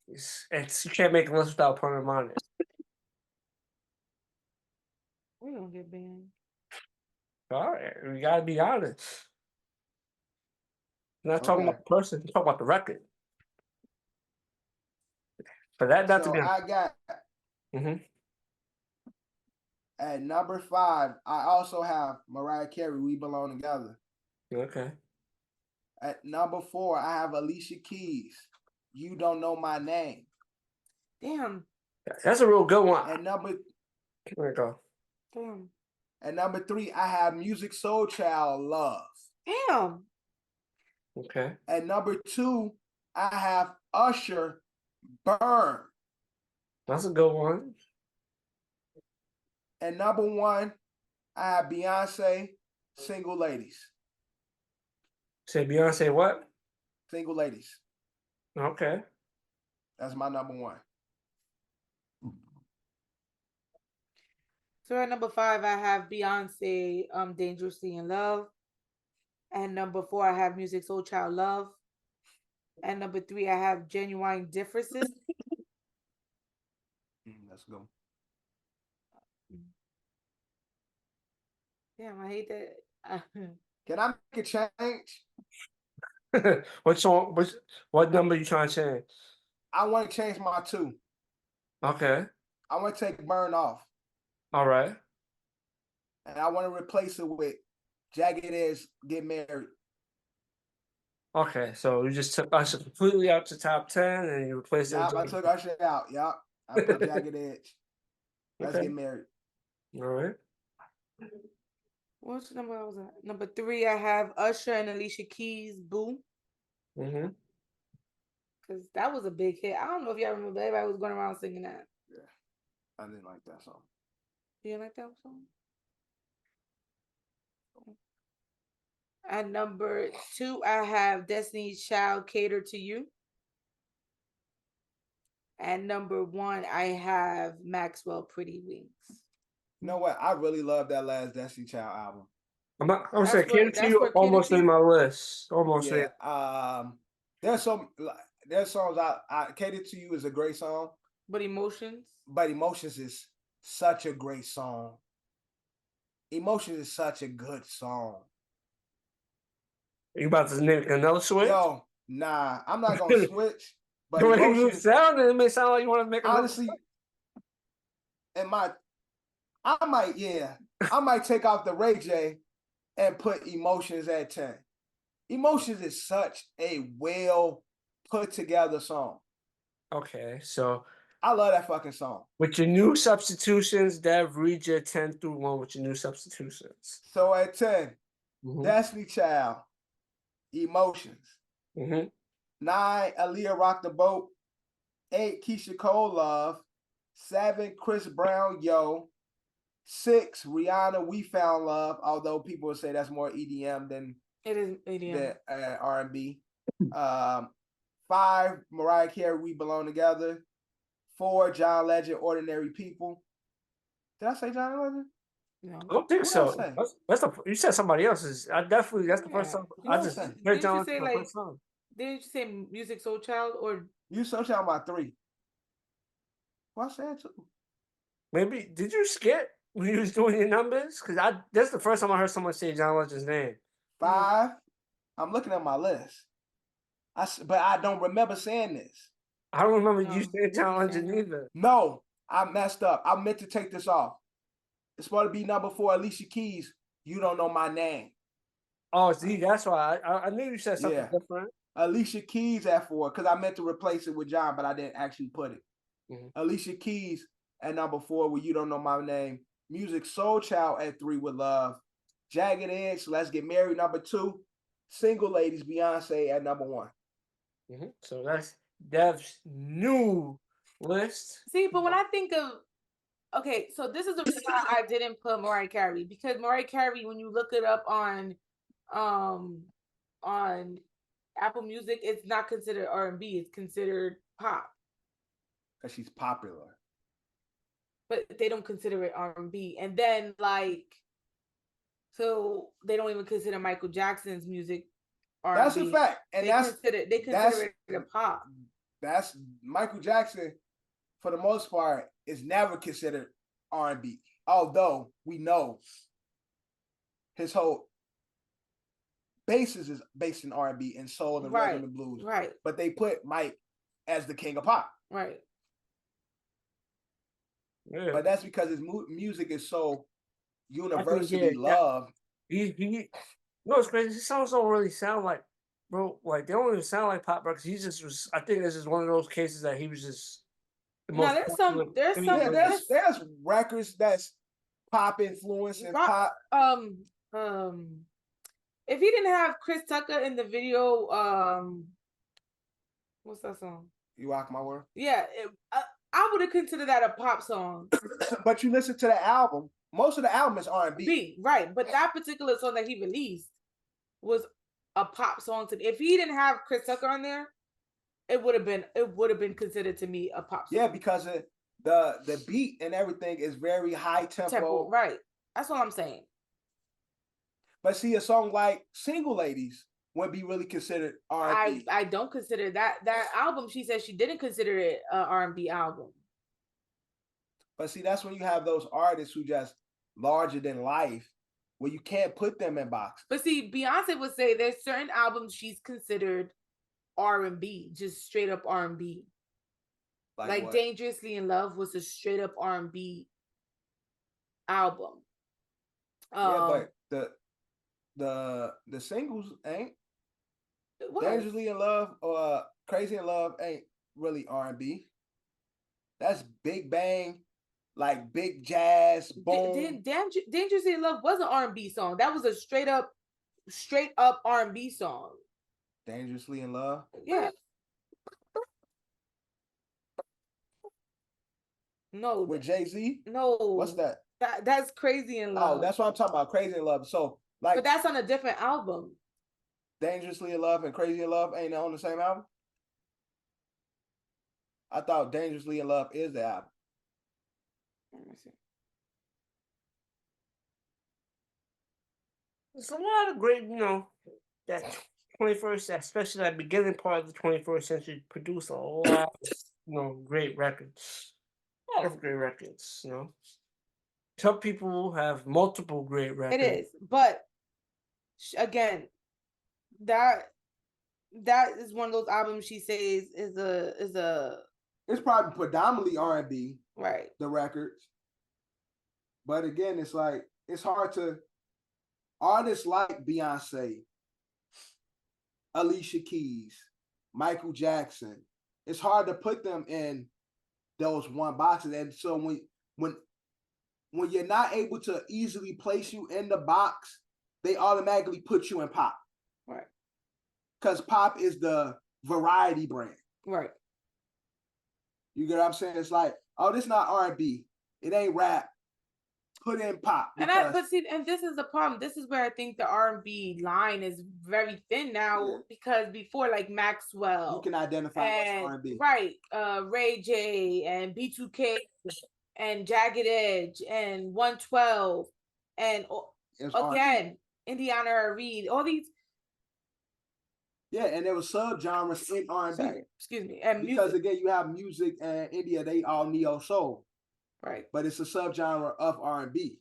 You can't make a list without putting them on it. We don't get banned. All right, we gotta be honest. I'm not talking Okay. about the person, I'm talking about the record. For that not to So be. I got at number 5, I also have Mariah Carey, We Belong Together. Okay. At number 4, I have Alicia Keys, You Don't Know My Name. Damn. That's a real good one. At number There we go. Damn. At number 3, I have Music Soul Child, Love. Damn. Okay. At number 2, I have Usher, Burn. That's a good one. At number 1, I have Beyonce, Single Ladies. Say Beyonce what? Single Ladies. Okay. That's my number 1. So at number 5, I have Beyonce, Dangerously in Love. And number 4, I have Music Soul Child, Love. And number 3, I have Genuine Differences. Let's go. Damn, I hate that. Can I make a change? What song? What number you trying to change? I want to change my 2. Okay. I want to take Burn off. All right. And I want to replace it with Jagged Edge, Get Married. Okay, so you just took Usher completely out to top 10 and you replaced it with Yup, I took Usher out. Yup, I put Jagged Edge. Let's Okay. Get Married. All right. What's number I was at? Number 3, I have Usher and Alicia Keys, Boo. Mm-hmm. Because that was a big hit. I don't know if y'all remember, everybody was going around singing that. Yeah, I didn't like that song. You didn't like that song? At number 2, I have Destiny's Child, Cater to You. At number 1, I have Maxwell, Pretty Wings. You know what? I really love that last Destiny Child album. I'm saying Cater to You almost made my list. Almost made. There's songs I Cater to You is a great song. But Emotions is such a great song. Emotions is such a good song. You about to name another switch? Yo, nah, I'm not gonna switch. But the way you Emotions, sound, it may sound like you want to make another honestly, I might take off the Ray J and put Emotions at 10. Emotions is such a well put together song. Okay, so I love that fucking song. with your new substitutions, Dev, read your 10 through 1 with your new substitutions. So at 10, Destiny Child, Emotions. 9, Aaliyah, Rock the Boat. 8, Keisha Cole, Love. 7, Chris Brown, Yo. 6, Rihanna, We Found Love. Although people would say that's more EDM than it is EDM. R&B. 5, Mariah Carey, We Belong Together. 4, John Legend, Ordinary People. Did I say John Legend? No. I don't think so. You said somebody else's. That's the first song. I just heard John Legend the first song. Didn't you say Music Soul Child or Music Soul Child my 3? Well, I said 2. Maybe did you skip when you was doing your numbers? Because that's the first time I heard someone say John Legend's name. 5. I'm looking at my list. But I don't remember saying this. I don't remember you saying John Legend either. No, I messed up. I meant to take this off. It's supposed to be number 4, Alicia Keys. You Don't Know My Name. Oh, see, that's why I knew you said something different. Alicia Keys at 4 because I meant to replace it with John, but I didn't actually put it. Alicia Keys at number 4 with You Don't Know My Name. Music Soul Child at 3 with Love. Jagged Edge, Let's Get Married, number 2. Single Ladies, Beyonce at number 1. So that's Dev's new list. See, but when I think of so this is the reason why I didn't put Mariah Carey, because Mariah Carey, when you look it up on Apple Music, it's not considered R&B, it's considered pop. Because she's popular. But they don't consider it R&B. And then so they don't even consider Michael Jackson's music R&B. That's a fact. And they consider it a pop. That's Michael Jackson, for the most part, is never considered R&B. Although we know his whole basis is based in R&B and soul and rhythm and blues. Right. But they put Mike as the king of pop. Right. Yeah. But that's because his music is so universally loved. You know what's crazy? His songs don't really sound like, bro, like they don't even sound like pop, bro. Because he just was. I think this is one of those cases that he was just. There's records that's pop influence and pop. If he didn't have Chris Tucker in the video, what's that song? You Rock My World. Yeah, I would have considered that a pop song. But you listen to the album. Most of the album is R&B. Right, but that particular song that he released was a pop song. If he didn't have Chris Tucker on there, it would have been considered to me a pop song. Yeah, because the beat and everything is very high tempo. Right. That's what I'm saying. But see, a song like Single Ladies would be really considered R&B. I don't consider that album. She said she didn't consider it an R&B album. But see, that's when you have those artists who just larger than life, where you can't put them in boxes. But see, Beyonce would say there's certain albums she's considered R&B, just straight up R&B. Like Dangerously in Love was a straight up R&B album. Yeah, but The singles ain't. What? Dangerously in Love or Crazy in Love ain't really R&B. That's big bang, like big jazz, boom. Dangerously in Love was an R&B song. That was a straight up R&B song. Dangerously in Love? Yeah. No. With Jay-Z? No. What's that? That's Crazy in Love. Oh, that's what I'm talking about, Crazy in Love. So, like, but that's on a different album. Dangerously in Love and Crazy in Love ain't on the same album? I thought Dangerously in Love is the album. Let me see. There's a lot of great, that 21st, especially that beginning part of the 21st century, produced a lot of, great records. A lot of great records, Some people have multiple great records. It is, but again, that is one of those albums she says is a. It's probably predominantly R&B, right? The records, but again, it's like it's hard to artists like Beyonce, Alicia Keys, Michael Jackson. It's hard to put them in those one boxes, and so when you're not able to easily place you in the box, they automatically put you in pop. Right. Because pop is the variety brand. Right. You get what I'm saying? It's like, oh, this not R&B. It ain't rap. Put in pop. And this is the problem. This is where I think the R&B line is very thin now because before, like Maxwell, you can identify as R&B. Right. Ray J and B2K and Jagged Edge and 112 and again, Indiana Reed, all these. Yeah, and there was subgenres in R&B. Sorry, excuse me. And because again, you have music and India, they all neo soul. Right. But it's a subgenre of R&B.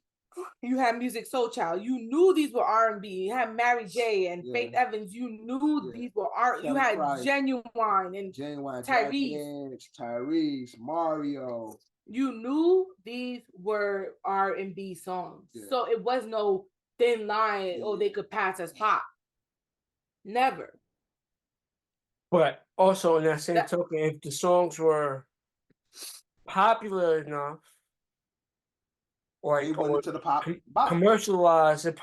You had Music Soul Child. You knew these were R&B. You had Mary J. and Faith Evans. You knew these were R&B. You had Genuine and Tyrese, Mario. You knew these were R&B songs. Yeah. So it was no thin line, they could pass as pop. Never. But also in that same token, if the songs were popular enough, or to the pop commercialized, it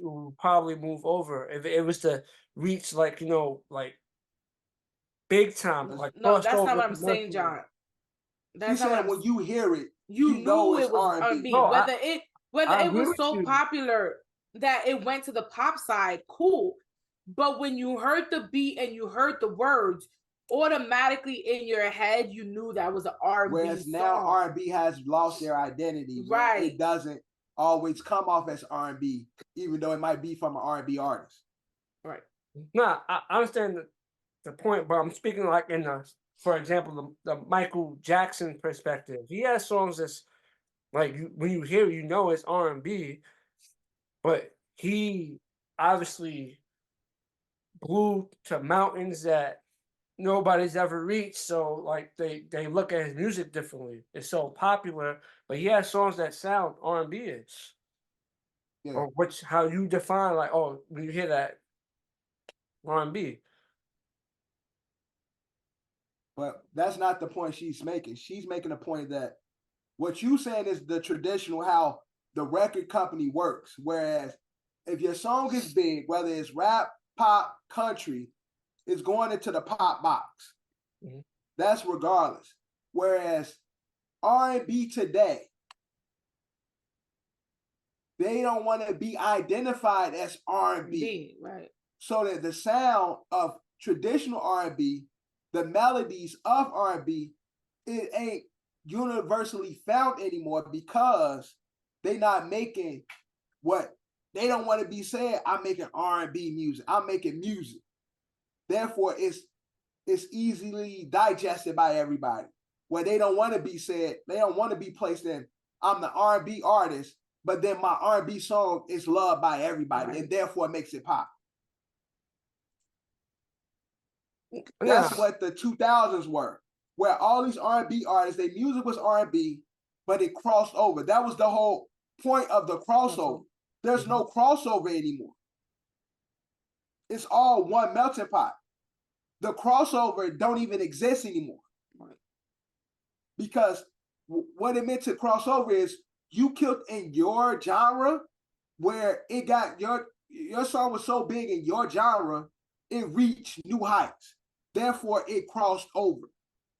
would probably move over. If it was to reach like big time, like no, that's not what I'm saying, John. That's not when you hear it, you know it was R&B. No, whether it was so popular that it went to the pop side, cool. But when you heard the beat and you heard the words, automatically in your head, you knew that was an R&B Whereas song. now R&B has lost their identity. Right. It doesn't always come off as R&B, even though it might be from an R&B artist. Right. No, I understand the point, but I'm speaking like in for example, the Michael Jackson perspective. He has songs that's like when you hear, it's R&B, but he obviously blew to mountains that nobody's ever reached, so like they look at his music differently. It's so popular, but he has songs that sound R&B-ish. Yeah. Or how you define when you hear that R&B. But that's not the point she's making. She's making a point that what you saying is the traditional how the record company works. Whereas if your song is big, whether it's rap, pop, country, it's going into the pop box. Mm-hmm. That's regardless. Whereas R&B today, they don't want to be identified as R&B. Right. So that the sound of traditional R&B, the melodies of R&B, it ain't universally found anymore because they not making what they don't want to be said. I'm making R&B music. I'm making music. Therefore, it's easily digested by everybody. Where they don't want to be said, they don't want to be placed in, I'm the R&B artist, but then my R&B song is loved by everybody, and therefore it makes it pop. That's what the 2000s were, where all these R&B artists, their music was R&B, but it crossed over. That was the whole point of the crossover. There's no crossover anymore. it's all one melting pot. The crossover don't even exist anymore. Right. Because what it meant to crossover is you killed in your genre where it got your song was so big in your genre, it reached new heights. Therefore, it crossed over.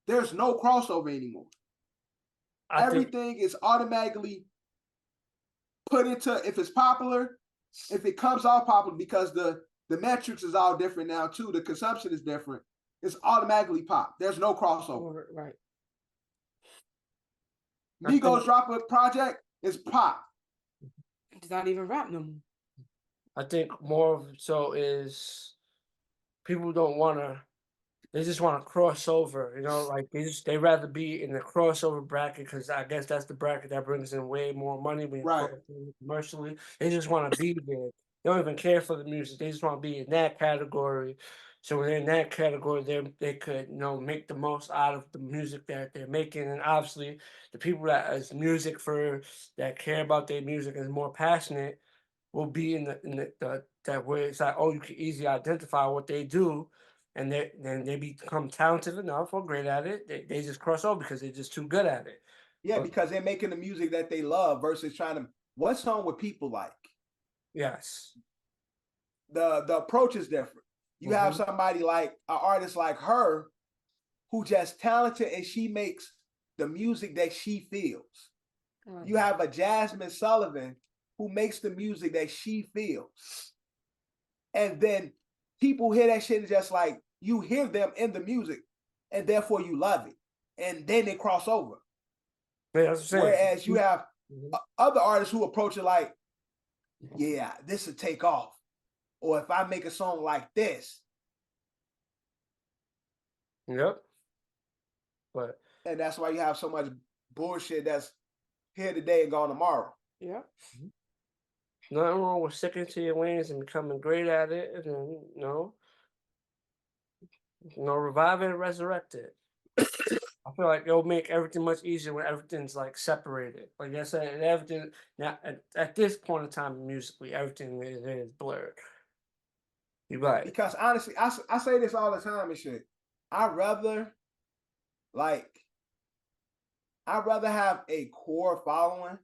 There's no crossover anymore. Everything is automatically put into, if it's popular, if it comes out popular, because the metrics is all different now too. The consumption is different. It's automatically pop. There's no crossover. Right. Migos drop a project, it's pop. It's not even rap no more. I think more of so is people don't want to. They just want to cross over, you know, like they rather be in the crossover bracket because I guess that's the bracket that brings in way more money when Right. commercially. They just want to be there. They don't even care for the music. They just want to be in that category. So when they're in that category, they could, you know, make the most out of the music that they're making. And obviously, the people that is music for that care about their music and is more passionate will be in the that way. It's like, oh, you can easily identify what they do. And then they become talented enough or great at it. They just cross over because they're just too good at it. Yeah, because they're making the music that they love versus trying to, what song would people like? Yes. The approach is different. You have somebody like an artist like her who just talented and she makes the music that she feels. You have a Jasmine Sullivan who makes the music that she feels. And then people hear that shit and just like, you hear them in the music and therefore you love it. And then they cross over. Yeah, whereas you have other artists who approach it like, yeah, this will take off. Or if I make a song like this. Yep. And that's why you have so much bullshit that's here today and gone tomorrow. Yeah. Nothing wrong with sticking to your lanes and becoming great at it, and then revive it and resurrect it. I feel like it'll make everything much easier when everything's like separated. Like I said, everything now at this point in time, musically, everything is blurred. You're right. Because honestly, I say this all the time and shit. I'd rather have a core following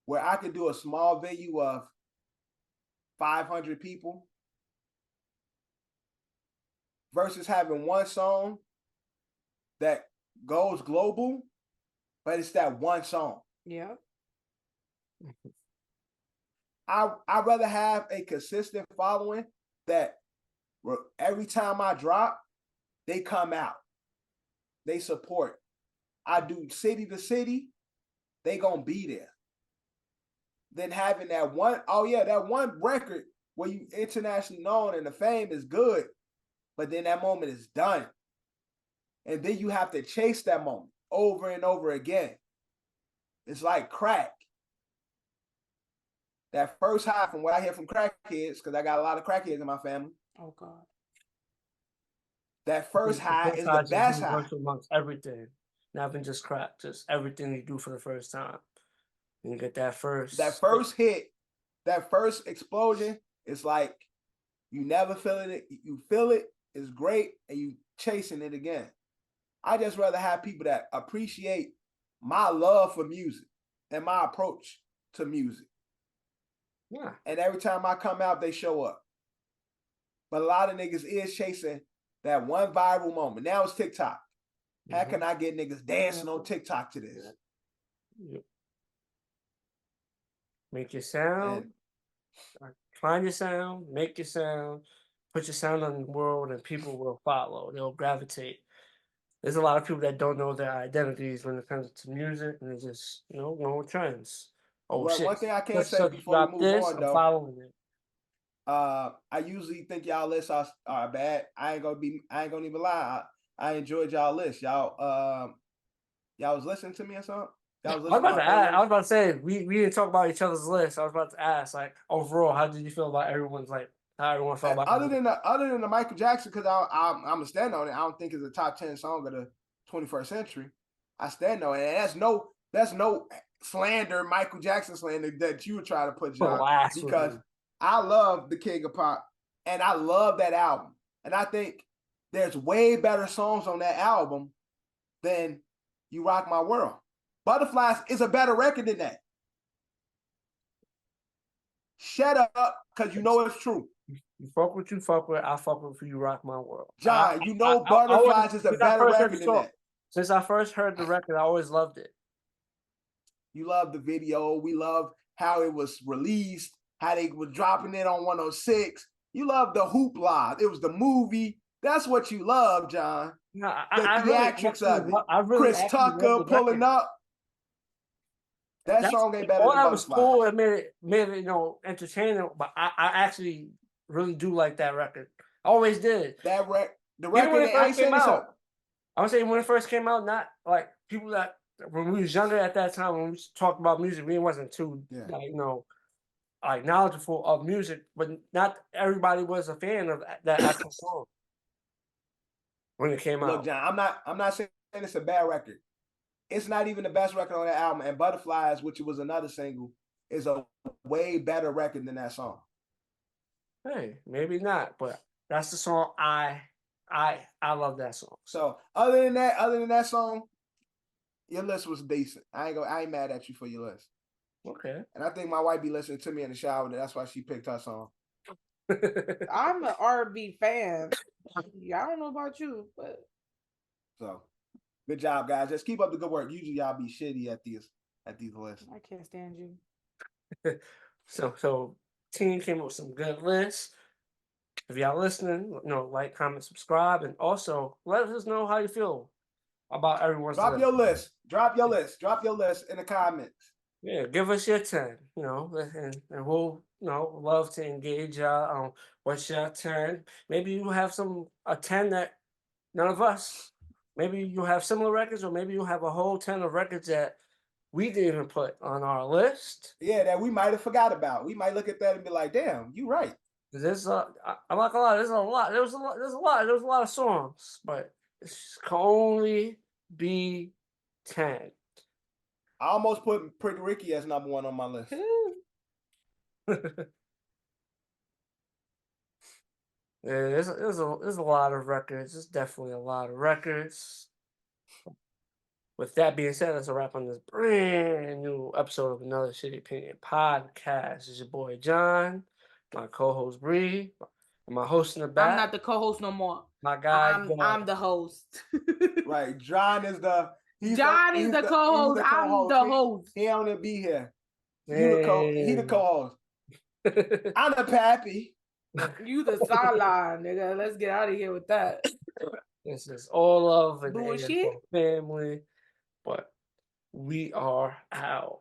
where I could do a small venue of 500 people versus having one song that goes global, but it's that one song. Yeah. I'd rather have a consistent following that every time I drop, they come out. They support. I do city to city, they gonna be there. Then having that one record where you internationally known and the fame is good, but then that moment is done. And then you have to chase that moment over and over again. It's like crack. That first high, from what I hear from crackheads, because I got a lot of crackheads in my family. Oh God. That first high is the best high. Amongst everything. Not even just crack, just everything you do for the first time. And you get that first hit, that first explosion, it's like you never feel it. You feel it, it's great, and you chasing it again. I just rather have people that appreciate my love for music and my approach to music. Yeah. And every time I come out, they show up. But a lot of niggas is chasing that one viral moment. Now it's TikTok. How can I get niggas dancing on TikTok to this? Yep. Make your sound. Find your sound. Make your sound. Put your sound on the world, and people will follow. They'll gravitate. There's a lot of people that don't know their identities when it comes to music, and they just, going with trends. Oh, well, shit. one thing I can say before we move on, though, I'm following it. I usually think y'all lists are bad. I ain't gonna even lie. I enjoyed y'all list. Y'all was listening to me or something? I was about to say we didn't talk about each other's list. I was about to ask, like, overall, how did you feel about everyone's, like, how everyone felt about other than the Michael Jackson, because I'm gonna stand on it. I don't think it's a top 10 song of the 21st century. I stand on it, and that's no slander, Michael Jackson slander that you would try to put, John, because I love the King of Pop. And I love that album. And I think there's way better songs on that album than You Rock My World. Butterflies is a better record than that. Shut up, because you know it's true. You fuck with you fuck with. I fuck with You Rock My World. John, you know Butterflies is a better record than that. Since I first heard the record, I always loved it. You love the video. We love how it was released, how they were dropping it on 106. You love the hoopla. It was the movie. That's what you love, John. No, the theatrics of it. Chris Tucker pulling up. That song ain't better than Butterflies. All that was cool. It made it, you know, entertaining. But I actually really do like that record. I always did. The record when it first came out. I would say when it first came out, not like people that when we was younger at that time, when we talked about music, we wasn't too like, you know, like knowledgeable of music, but not everybody was a fan of that actual song when it came out. Look, John, I'm not saying it's a bad record. It's not even the best record on that album. And Butterflies, which was another single, is a way better record than that song. Hey, maybe not, but that's the song I love that song. So other than that song, your list was decent. I ain't mad at you for your list. Okay. And I think my wife be listening to me in the shower. That's why she picked her song. I'm an R&B fan. Yeah, I don't know about you, but so good job, guys. Just keep up the good work. Usually y'all be shitty at these lists. I can't stand you. So team came up with some good lists. If y'all listening, you know, like, comment, subscribe, and also let us know how you feel about everyone's Drop your list. Drop your list in the comments. Yeah, give us your 10, you know, and we'll, you know, love to engage y'all on what's your 10. Maybe you have a 10 that none of us, maybe you have similar records, or maybe you have a whole 10 of records that we didn't even put on our list. Yeah, that we might have forgot about. We might look at that and be like, damn, you right. There's I'm not gonna lie, there's a lot of songs, but it can only be 10. I almost put Pretty Ricky as number 1 on my list. Yeah, there's a lot of records. There's definitely a lot of records. With that being said, that's a wrap on this brand new episode of Another Shitty Opinion Podcast. It's your boy John, my co-host Bree, and my host in the back. I'm not the co-host no more. My guy, I'm the host. Right, John is the co-host. I'm the host. He only be here. He the co-host. I'm the pappy. You the sideline, nigga. Let's get out of here with that. This is all love and bullshit family, but we are out.